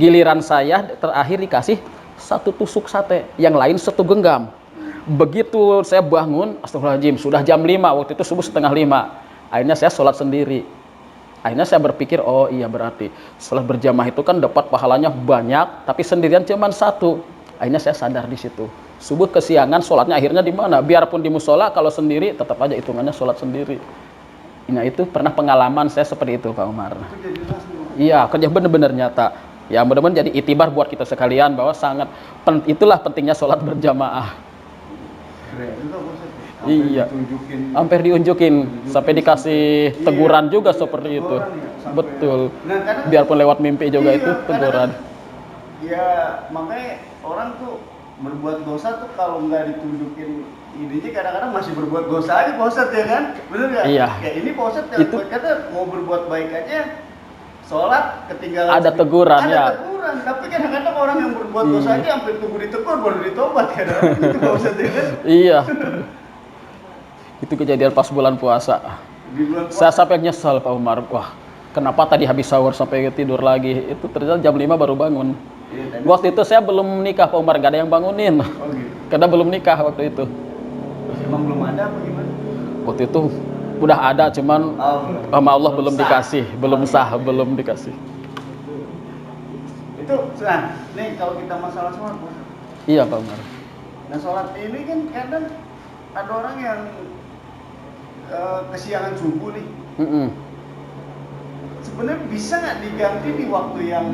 Giliran saya terakhir dikasih satu tusuk sate, yang lain satu genggam. Begitu saya bangun, astagfirullahaladzim, sudah jam 5, waktu itu subuh setengah 5. Akhirnya saya sholat sendiri. Akhirnya saya berpikir, oh iya berarti sholat berjamaah itu kan dapat pahalanya banyak, tapi sendirian cuma satu. Akhirnya saya sadar di situ. Subuh kesiangan, sholatnya akhirnya di mana? Biarpun di musola, kalau sendiri tetap aja hitungannya sholat sendiri. Nah itu pernah pengalaman saya seperti itu, Pak Umar. Iya, kerja bener-bener nyata. Ya mudah-mudahan jadi itibar buat kita sekalian bahwa sangat itulah pentingnya sholat berjamaah. Iya, hampir diunjukin sampai dikasih teguran juga seperti itu. Betul. Biarpun lewat mimpi juga itu teguran. Ya makanya orang tuh berbuat dosa tuh kalau nggak ditunjukin idenya kadang-kadang masih berbuat dosa aja Pak Ustadz, ya kan? Bener nggak? Iya. Kayak ini Pak Ustadz yang kata mau berbuat baik aja, sholat ketinggalan ada teguran ya. Ada teguran, tapi kadang-kadang orang yang berbuat dosa aja sampai tunggu ditegur baru ditobat kadang-kadang gitu Pak Ustadz, ya kan? Iya. Itu kejadian pas bulan puasa. Di bulan puasa. Saya sampai nyesal Pak Umar. Wah, kenapa tadi habis sahur sampai tidur lagi? Itu ternyata jam 5 baru bangun. Iya, Waktu itu saya belum nikah Pak Umar, gak ada yang bangunin. Oh gitu. Karena belum nikah waktu itu. Emang belum ada apa gimana? Waktu itu udah ada, cuman sama Allah belum dikasih, belum sah, belum dikasih. Itu, nah, nih kalau kita masalah sholat, Pak. Iya Pak Umar. Nah sholat ini kan kadang ada orang yang kesiangan subuh nih. Sebenarnya bisa nggak diganti di waktu yang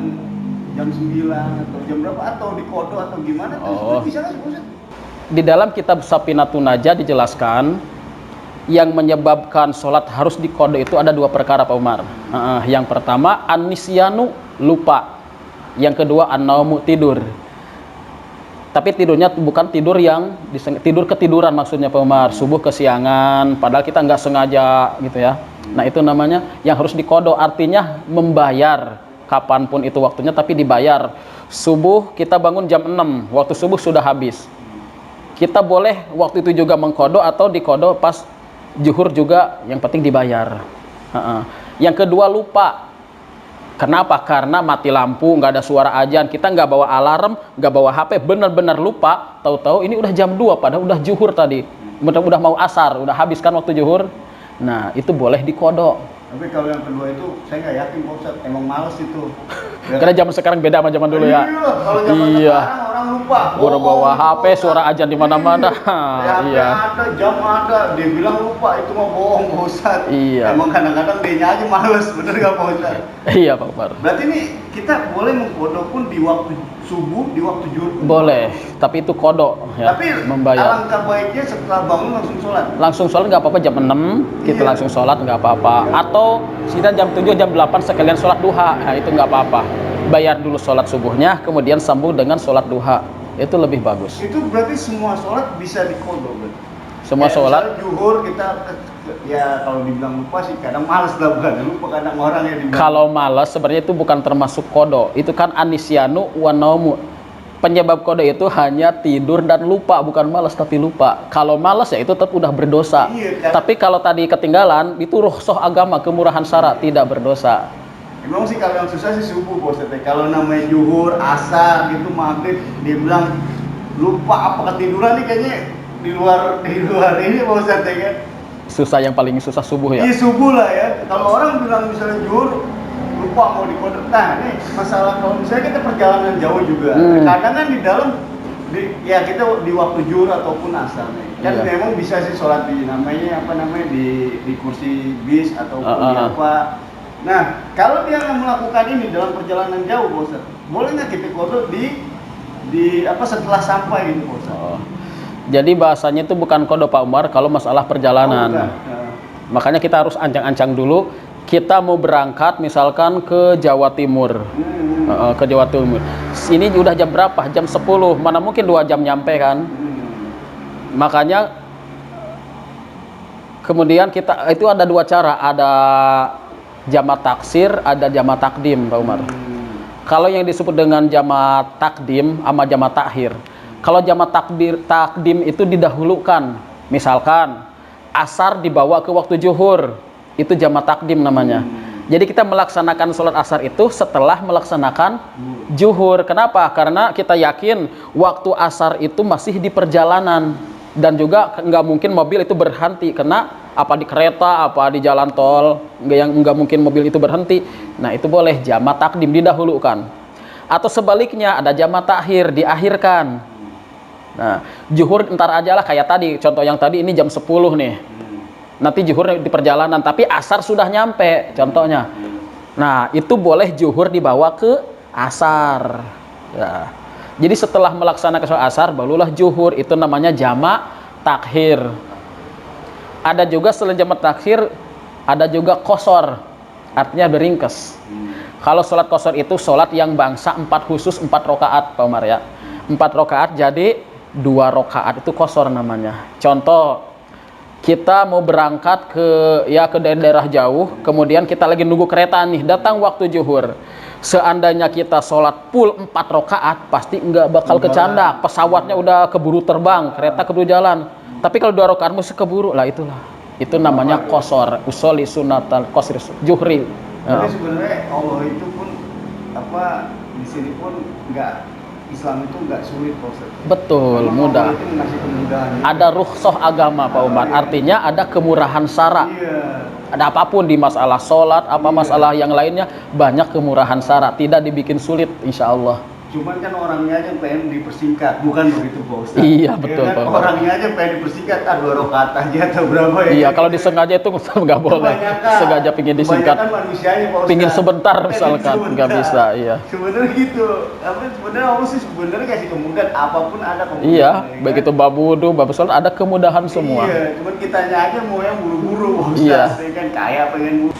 jam 9 atau jam berapa atau di kodo atau gimana? Oh. Bisa nggak sih? Di dalam kitab Safinatun Najah dijelaskan yang menyebabkan sholat harus dikode itu ada dua perkara Pak Umar. Yang pertama an-nisyanu, lupa. Yang kedua an-naumu, tidur. Tapi tidurnya bukan tidur yang tidur ketiduran maksudnya Pak Umar. Subuh kesiangan, padahal kita nggak sengaja gitu ya. Nah itu namanya yang harus dikodo, artinya membayar kapanpun itu waktunya tapi dibayar. Subuh kita bangun jam 6, waktu subuh sudah habis. Kita boleh waktu itu juga mengkodo atau dikodo pas zuhur juga, yang penting dibayar. Yang kedua lupa. Kenapa? Karena mati lampu, nggak ada suara azan, kita nggak bawa alarm, nggak bawa HP, benar-benar lupa. Tahu-tahu ini udah jam 2, padahal udah zuhur tadi. Udah mau asar, udah habis kan waktu zuhur. Nah itu boleh dikodo. Tapi kalau yang kedua itu saya nggak yakin Pak Ustadz, emang males itu. Karena zaman sekarang beda sama zaman dulu ya. Iya, kalau zaman sekarang orang lupa. Orang bawa HP, suara azan di mana-mana. Iya. Ada, jam ada, dia bilang lupa, itu mau bohong Pak Ustadz. Iya. Emang kadang-kadang dianya aja males, bener nggak Pak Ustadz? Iya Pak Umar. Berarti ini kita boleh mengkodo pun di waktu subuh, di waktu zuhur. Boleh, tapi itu kodo ya, Tapi membayar. alangkah baiknya setelah bangun langsung sholat. Langsung sholat nggak apa-apa, jam 6 kita langsung sholat nggak apa-apa. Atau kita jam 7, jam 8 sekalian sholat duha, nah itu nggak apa-apa. Bayar dulu sholat subuhnya, kemudian sambung dengan sholat duha, itu lebih bagus. Itu berarti semua sholat bisa dikodo berarti? Semua sholat. Zuhur kita ya kalau dibilang lupa sih kadang males lah, bukan lupa kadang orang yang dibilang. Kalau malas sebenarnya itu bukan termasuk kodo, itu kan anisyanu wa naumu. Penyebab kodo itu hanya tidur dan lupa, bukan malas tapi lupa. Kalau malas ya itu tetap udah berdosa. Iya, kan? Tapi kalau tadi ketinggalan itu rukhsah agama, kemurahan syara, tidak berdosa. Emang sih kalau yang susah sih subuh Bos. Kalau namanya zuhur, asar gitu, maghrib dia bilang lupa apa ketiduran nih kayaknya di luar ini Bos ya kan. Susah, yang paling susah subuh ya. Iya subuh lah ya. Kalau orang bilang misalnya zuhur lupa mau dikode. Nah ini masalah kalau misalnya kita perjalanan jauh juga. Kadang kan di dalam ya kita di waktu zuhur ataupun asar nih. Kan Iya. memang bisa sih sholat di namanya di kursi bis ataupun di apa. Nah kalau dia nggak melakukan ini dalam perjalanan jauh Bos, boleh nggak kita kode di apa setelah sampai gitu Bos? Jadi bahasanya itu bukan kodo Pak Umar kalau masalah perjalanan. Makanya kita harus ancang-ancang dulu. kita mau berangkat misalkan ke Jawa Timur. Ke Jawa Timur. Ini udah jam berapa? Jam 10. Mana mungkin 2 jam nyampe kan? Makanya kemudian kita itu ada 2 cara, ada jamak taksir, ada jamak takdim, Pak Umar. Kalau yang disebut dengan jamak takdim sama jamak takhir. Kalau jamak takdim itu didahulukan. Misalkan asar dibawa ke waktu zuhur, itu jamak takdim namanya. Jadi kita melaksanakan sholat asar itu setelah melaksanakan zuhur. Kenapa? Karena kita yakin waktu asar itu masih di perjalanan. Dan juga nggak mungkin mobil itu berhenti. Karena apa di kereta, apa di jalan tol, nggak mungkin mobil itu berhenti. Nah itu boleh jamak takdim didahulukan. Atau sebaliknya ada jamak takhir diakhirkan. Nah zuhur ntar aja lah, kayak tadi. Contoh yang tadi ini jam 10 nih. Nanti zuhur di perjalanan, tapi asar sudah nyampe, contohnya. Nah, itu boleh zuhur dibawa ke asar. Ya. Jadi setelah melaksanakan sholat asar, barulah zuhur. Itu namanya jamak takhir. Ada juga selain jamak takhir, ada juga qashar, artinya beringkes. Kalau sholat qashar itu sholat yang bangsa 4 khusus 4 rakaat, Pak Umar ya. 4 rakaat jadi 2 rakaat, itu qashar namanya. Contoh, kita mau berangkat ke daerah jauh, kemudian kita lagi nunggu kereta nih, datang waktu zuhur. Seandainya kita sholat full 4 rakaat, pasti nggak bakal kecandak. Pesawatnya udah keburu terbang, kereta keburu jalan. Tapi kalau 2 rakaat mesti keburu, lah itulah. Itu namanya qashar, usolli sunatal qasri zuhri. Jadi sebenarnya Allah itu pun di sini pun nggak, Islam itu nggak sulit proses. Betul, mudah. Ada rukhsah agama, Pak Umar. Artinya ada kemurahan syara. Ada apapun di masalah sholat, masalah yang lainnya, banyak kemurahan syara. Tidak dibikin sulit, insya Allah. Cuman kan orangnya aja pengen dipersingkat, bukan begitu Pak Ustaz? Iya betul ya kan? Pak. Orangnya aja pengen dipersingkat, 2 rakaat aja atau berapa ya? Iya, kalau disengaja itu nggak boleh. Sengaja pingin disingkat. Pingin sebentar misalkan, nggak bisa. Iya. Sebenarnya gitu. Tapi sebenarnya Allah sih sebenarnya kasih kemudahan, apapun ada kemudahan. Iya, ya begitu bab wudu, bab sholat ada kemudahan semua. Iya, cuman kitanya aja mau yang buru-buru Pak Ustaz. Iya. Ya kan kayak pengen buru.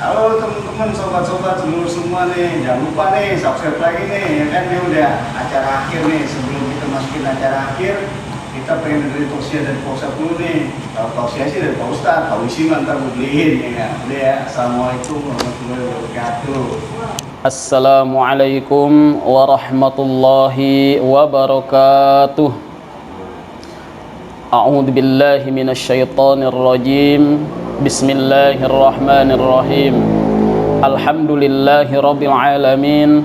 Halo teman-teman, sobat-sobat semua nih, jangan lupa nih subscribe lagi nih, ya kan ini udah acara akhir nih. Sebelum kita masukin acara akhir, kita pengen dengerin tausiah dari Pak Ustaz dulu nih. Kalau tausiah sih dari Pak Ustaz, kalau isi ntar gue beliin ya kan. Udah ya, assalamualaikum warahmatullahi wabarakatuh. Assalamualaikum warahmatullahi wabarakatuh. A'udzu billahi minasyaitonir rajim. Bismillahirrahmanirrahim. Alhamdulillahi rabbil alamin.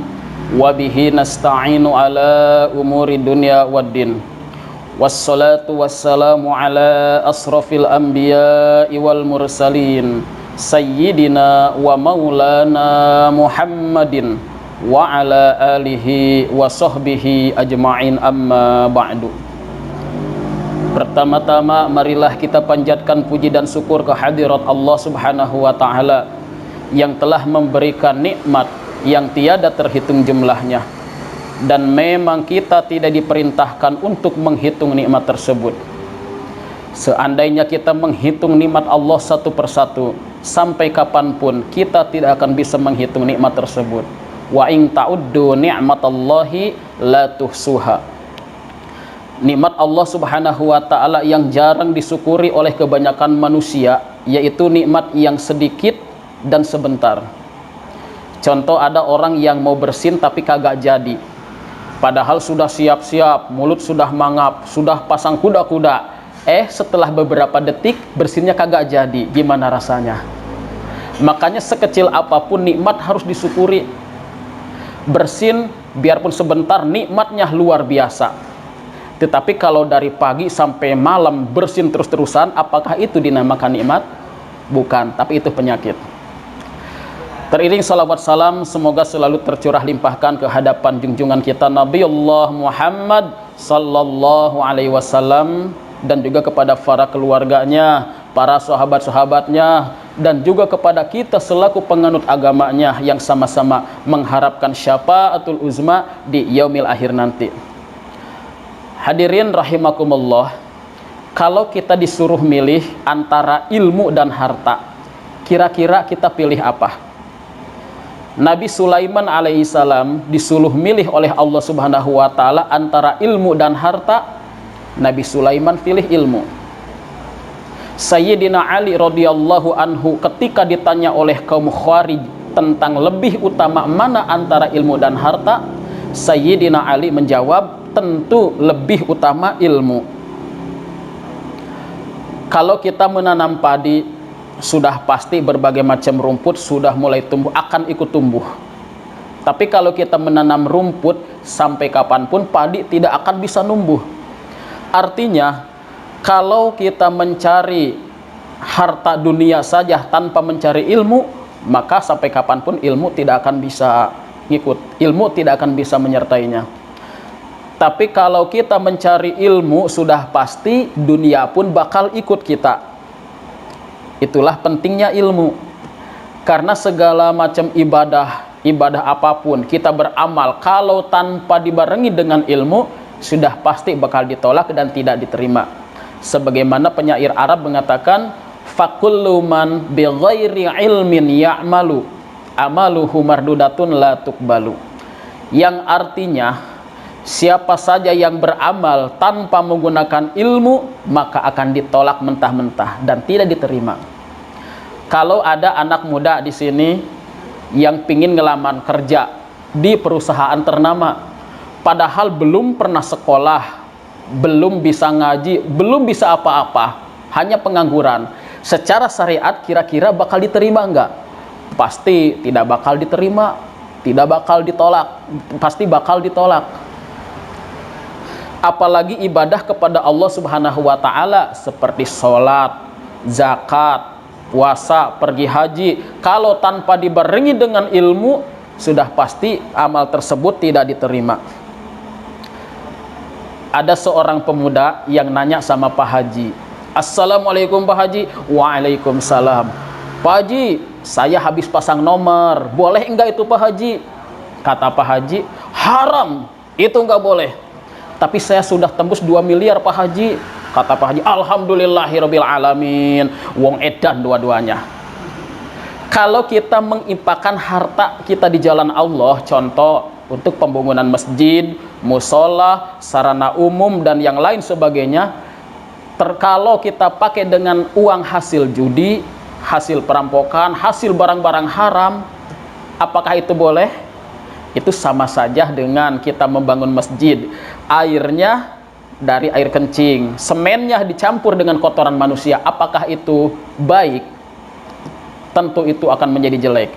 Wa bihi nasta'inu ala umuri dunya waddin. Wassalatu wassalamu ala asrafil anbiya'i wal mursalin, sayyidina wa maulana Muhammadin wa ala alihi wa sahbihi ajma'in, amma ba'du. Pertama-tama marilah kita panjatkan puji dan syukur kehadirat Allah Subhanahu wa taala yang telah memberikan nikmat yang tiada terhitung jumlahnya, dan memang kita tidak diperintahkan untuk menghitung nikmat tersebut. Seandainya kita menghitung nikmat Allah satu persatu, sampai kapanpun kita tidak akan bisa menghitung nikmat tersebut. Wa in ta'uddu ni'matallahi la tuhsuha. Nikmat Allah Subhanahu wa taala yang jarang disyukuri oleh kebanyakan manusia, yaitu nikmat yang sedikit dan sebentar. Contoh, ada orang yang mau bersin tapi kagak jadi. Padahal sudah siap-siap, mulut sudah mangap, sudah pasang kuda-kuda. Setelah beberapa detik bersinnya kagak jadi. Gimana rasanya? Makanya sekecil apapun nikmat harus disyukuri. Bersin biarpun sebentar, nikmatnya luar biasa. Tetapi kalau dari pagi sampai malam bersin terus-terusan, apakah itu dinamakan nikmat? Bukan, tapi itu penyakit. Teriring salawat salam semoga selalu tercurah limpahkan ke hadapan junjungan kita Nabiullah Muhammad sallallahu alaihi wasallam, dan juga kepada para keluarganya, para sahabat-sahabatnya, dan juga kepada kita selaku penganut agamanya yang sama-sama mengharapkan syafaatul uzma di yaumil akhir nanti. Hadirin rahimakumullah, kalau kita disuruh milih antara ilmu dan harta, Kira-kira kita pilih apa? Nabi Sulaiman alaihissalam disuruh milih oleh Allah Subhanahu wa taala antara ilmu dan harta. Nabi Sulaiman pilih ilmu. Sayyidina Ali radhiyallahu anhu ketika ditanya oleh kaum Khawarij tentang lebih utama mana antara ilmu dan harta, Sayyidina Ali menjawab, tentu lebih utama ilmu. Kalau kita menanam padi, sudah pasti berbagai macam rumput sudah mulai tumbuh, akan ikut tumbuh. Tapi kalau kita menanam rumput, sampai kapanpun padi tidak akan bisa numbuh. Artinya, kalau kita mencari harta dunia saja tanpa mencari ilmu, maka sampai kapanpun ilmu tidak akan bisa ngikut, ilmu tidak akan bisa menyertainya. Tapi kalau kita mencari ilmu, sudah pasti dunia pun bakal ikut kita. Itulah pentingnya ilmu. Karena segala macam ibadah apapun kita beramal, kalau tanpa dibarengi dengan ilmu, sudah pasti bakal ditolak dan tidak diterima. Sebagaimana penyair Arab mengatakan, fakullu man bighairi ilmin ya'malu amaluhu mardudatun la tuqbalu. Yang artinya, siapa saja yang beramal tanpa menggunakan ilmu, maka akan ditolak mentah-mentah dan tidak diterima. Kalau ada anak muda di sini yang pingin ngelamar kerja di perusahaan ternama, padahal belum pernah sekolah, belum bisa ngaji, belum bisa apa-apa, hanya pengangguran. Secara syariat kira-kira bakal diterima enggak? Pasti tidak bakal diterima, tidak bakal ditolak, pasti bakal ditolak. Apalagi ibadah kepada Allah Subhanahu wa taala seperti sholat, zakat, puasa, pergi haji, kalau tanpa dibarengi dengan ilmu, sudah pasti amal tersebut tidak diterima. Ada seorang pemuda yang nanya sama Pak Haji, "Assalamualaikum Pak Haji." "Waalaikumsalam." "Pak Haji, saya habis pasang nomor, boleh enggak itu Pak Haji?" Kata Pak Haji, "Haram, itu enggak boleh." "Tapi saya sudah tembus 2 miliar Pak Haji." Kata Pak Haji, "Alhamdulillahirabbil alamin." Wong edan dua-duanya. Kalau kita menginfakkan harta kita di jalan Allah, contoh untuk pembangunan masjid, musola, sarana umum dan yang lain sebagainya, kalau kita pakai dengan uang hasil judi, hasil perampokan, hasil barang-barang haram, apakah itu boleh? Itu sama saja dengan kita membangun masjid, airnya dari air kencing, semennya dicampur dengan kotoran manusia, apakah itu baik? Tentu itu akan menjadi jelek.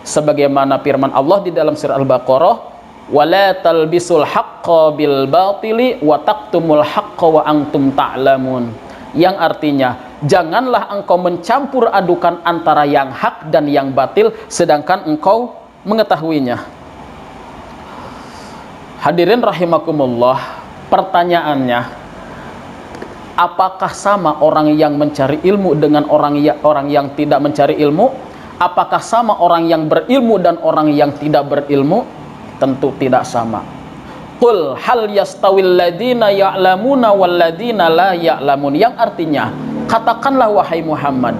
Sebagaimana firman Allah di dalam surah Al-Baqarah, "Wala talbisul haqqo bil batili wa taqtumul haqqo wa antum ta'lamun." Yang artinya, janganlah engkau mencampur adukan antara yang hak dan yang batil sedangkan engkau mengetahuinya. Hadirin rahimakumullah, pertanyaannya, apakah sama orang yang mencari ilmu dengan orang yang tidak mencari ilmu? Apakah sama orang yang berilmu dan orang yang tidak berilmu? Tentu tidak sama. Qul hal yastawil ladina ya'lamuna wal ladina la ya'lamun. Yang artinya, katakanlah wahai Muhammad,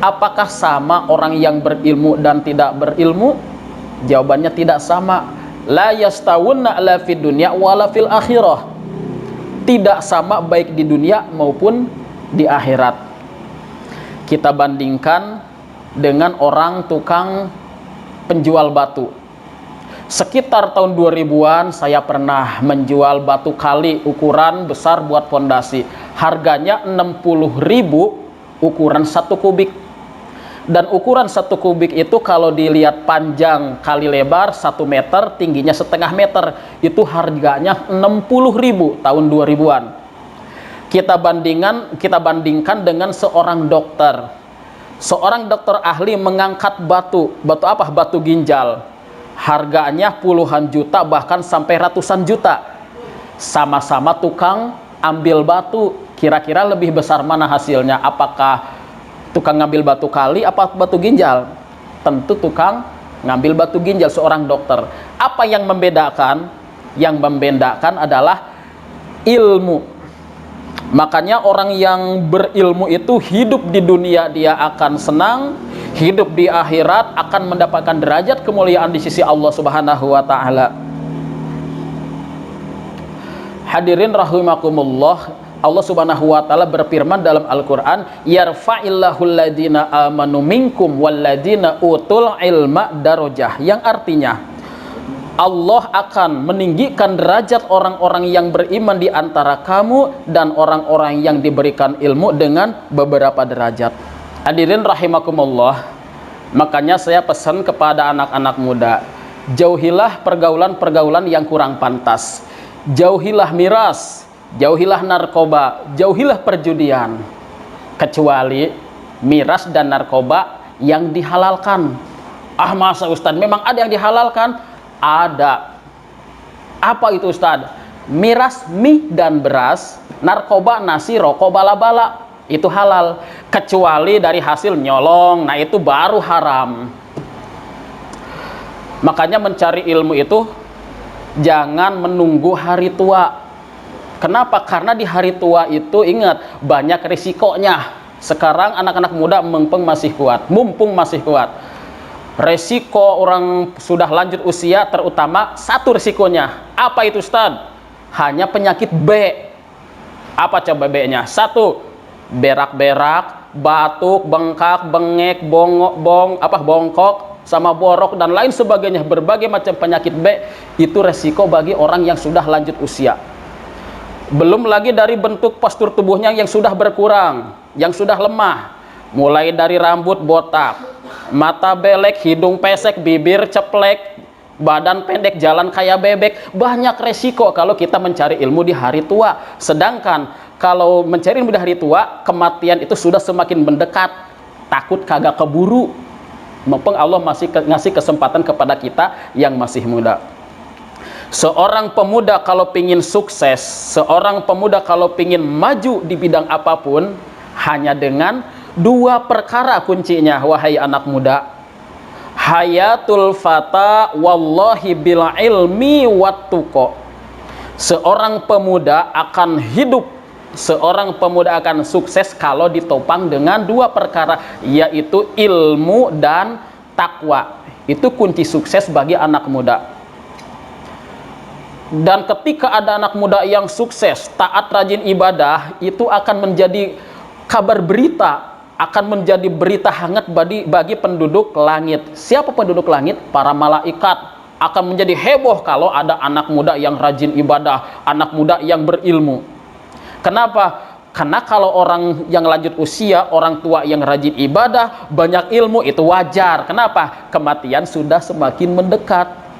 apakah sama orang yang berilmu dan tidak berilmu? Jawabannya tidak sama. La yastawunna la fid dunya wala fil akhirah. Tidak sama baik di dunia maupun di akhirat. Kita bandingkan dengan orang tukang penjual batu. Sekitar tahun 2000-an saya pernah menjual batu kali ukuran besar buat fondasi. Harganya 60.000 ukuran 1 kubik. Dan ukuran 1 kubik itu kalau dilihat panjang kali lebar 1 meter, tingginya setengah meter, itu harganya 60.000 tahun 2000-an. Kita bandingkan dengan seorang dokter. Seorang dokter ahli mengangkat batu. Batu apa? Batu ginjal. Harganya puluhan juta bahkan sampai ratusan juta. Sama-sama tukang ambil batu. Kira-kira lebih besar mana hasilnya? Apakah tukang ngambil batu kali apa batu ginjal? Tentu tukang ngambil batu ginjal, seorang dokter. Apa yang membedakan? Yang membedakan adalah ilmu. Makanya orang yang berilmu itu hidup di dunia dia akan senang, hidup di akhirat akan mendapatkan derajat kemuliaan di sisi Allah Subhanahu wa taala. Hadirin rahimakumullah, Allah Subhanahu wa taala berfirman dalam Al-Qur'an, yarfa'illahu alladziina aamanu minkum walladziina utul ilma darajah, yang artinya Allah akan meninggikan derajat orang-orang yang beriman di antara kamu dan orang-orang yang diberikan ilmu dengan beberapa derajat. Hadirin rahimakumullah, makanya saya pesan kepada anak-anak muda, jauhilah pergaulan-pergaulan yang kurang pantas. Jauhilah miras, jauhilah narkoba, jauhilah perjudian, kecuali miras dan narkoba yang dihalalkan. Ah, masa Ustadz, memang ada yang dihalalkan? Ada. Apa itu Ustadz? Miras, mie dan beras, narkoba, nasi, rokok, bala-bala, itu halal, kecuali dari hasil nyolong. Nah, itu baru haram. Makanya mencari ilmu itu jangan menunggu hari tua. Kenapa? Karena di hari tua itu ingat banyak risikonya. Sekarang anak-anak muda mumpung masih kuat. Resiko orang sudah lanjut usia, terutama satu risikonya. Apa itu Ustaz? Hanya penyakit B. Apa coba B-nya? Satu, berak-berak, batuk, bengkak, bengek, bongkok, sama borok dan lain sebagainya. Berbagai macam penyakit B itu resiko bagi orang yang sudah lanjut usia. Belum lagi dari bentuk postur tubuhnya yang sudah berkurang, yang sudah lemah, mulai dari rambut botak, mata belek, hidung pesek, bibir ceplek, badan pendek, jalan kayak bebek. Banyak resiko kalau kita mencari ilmu di hari tua. Sedangkan kalau mencari ilmu di hari tua, kematian itu sudah semakin mendekat. Takut kagak keburu. Mumpung Allah masih ngasih kesempatan kepada kita yang masih muda. Seorang pemuda kalau pingin sukses, seorang pemuda kalau pingin maju di bidang apapun, hanya dengan dua perkara kuncinya, wahai anak muda. Hayatul fata wallahi bil ilmi wattuqa. Seorang pemuda akan hidup, seorang pemuda akan sukses kalau ditopang dengan dua perkara, yaitu ilmu dan takwa. Itu kunci sukses bagi anak muda. Dan ketika ada anak muda yang sukses, taat, rajin ibadah, itu akan menjadi kabar berita, akan menjadi berita hangat bagi penduduk langit. Siapa penduduk langit? Para malaikat akan menjadi heboh kalau ada anak muda yang rajin ibadah, anak muda yang berilmu. Kenapa? Karena kalau orang yang lanjut usia, orang tua yang rajin ibadah, banyak ilmu, itu wajar. Kenapa? Kematian sudah semakin mendekat.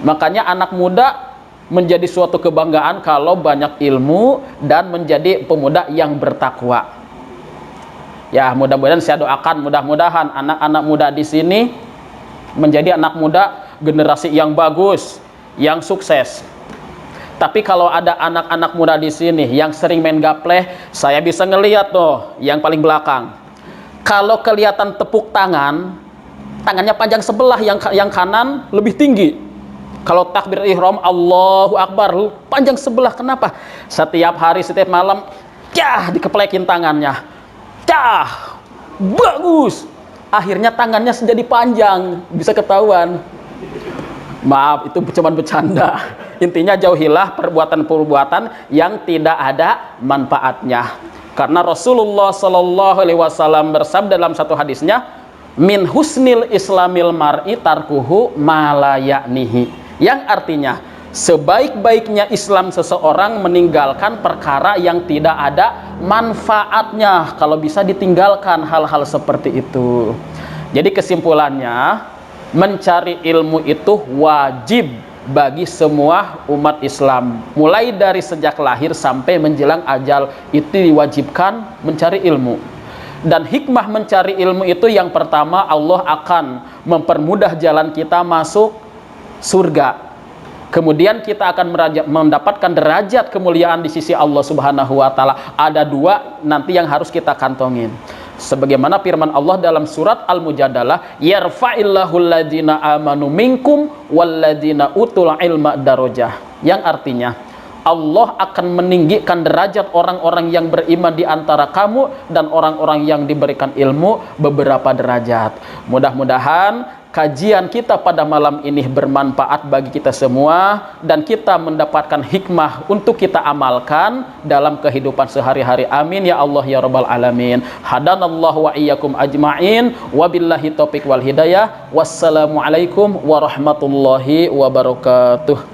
Makanya anak muda menjadi suatu kebanggaan kalau banyak ilmu dan menjadi pemuda yang bertakwa. Ya, mudah-mudahan saya doakan, mudah-mudahan anak-anak muda di sini menjadi anak muda generasi yang bagus, yang sukses. Tapi kalau ada anak-anak muda di sini yang sering main gapleh, saya bisa ngelihat tuh yang paling belakang. Kalau kelihatan tepuk tangan, tangannya panjang sebelah, yang kanan lebih tinggi. Kalau takbir ihram Allahu Akbar panjang sebelah. Kenapa? Setiap hari, setiap malam, dikeplekin tangannya. Bagus. Akhirnya tangannya jadi panjang, bisa ketahuan. Maaf, itu cuma bercanda. Intinya jauhilah perbuatan-perbuatan yang tidak ada manfaatnya. Karena Rasulullah Shallallahu Alaihi Wasallam bersabda dalam satu hadisnya, min husnil islamil mar'i tarkuhu ma la ya'nihi. Yang artinya, sebaik-baiknya Islam seseorang meninggalkan perkara yang tidak ada manfaatnya. Kalau bisa ditinggalkan hal-hal seperti itu. Jadi kesimpulannya, mencari ilmu itu wajib bagi semua umat Islam. Mulai dari sejak lahir sampai menjelang ajal, itu diwajibkan mencari ilmu. Dan hikmah mencari ilmu itu yang pertama, Allah akan mempermudah jalan kita masuk surga. Kemudian kita akan mendapatkan derajat kemuliaan di sisi Allah Subhanahu wa taala. Ada dua nanti yang harus kita kantongin. Sebagaimana firman Allah dalam surat Al-Mujadalah, yarfa'illahu alladzina amanu minkum walladzina utul ilma darajah. Yang artinya Allah akan meninggikan derajat orang-orang yang beriman di antara kamu dan orang-orang yang diberikan ilmu beberapa derajat. Mudah-mudahan kajian kita pada malam ini bermanfaat bagi kita semua dan kita mendapatkan hikmah untuk kita amalkan dalam kehidupan sehari-hari. Amin ya Allah ya rabbal alamin. Hadanallahu wa iyyakum ajma'in. Wabillahi taufiq wal hidayah. Wassalamualaikum warahmatullahi wabarakatuh.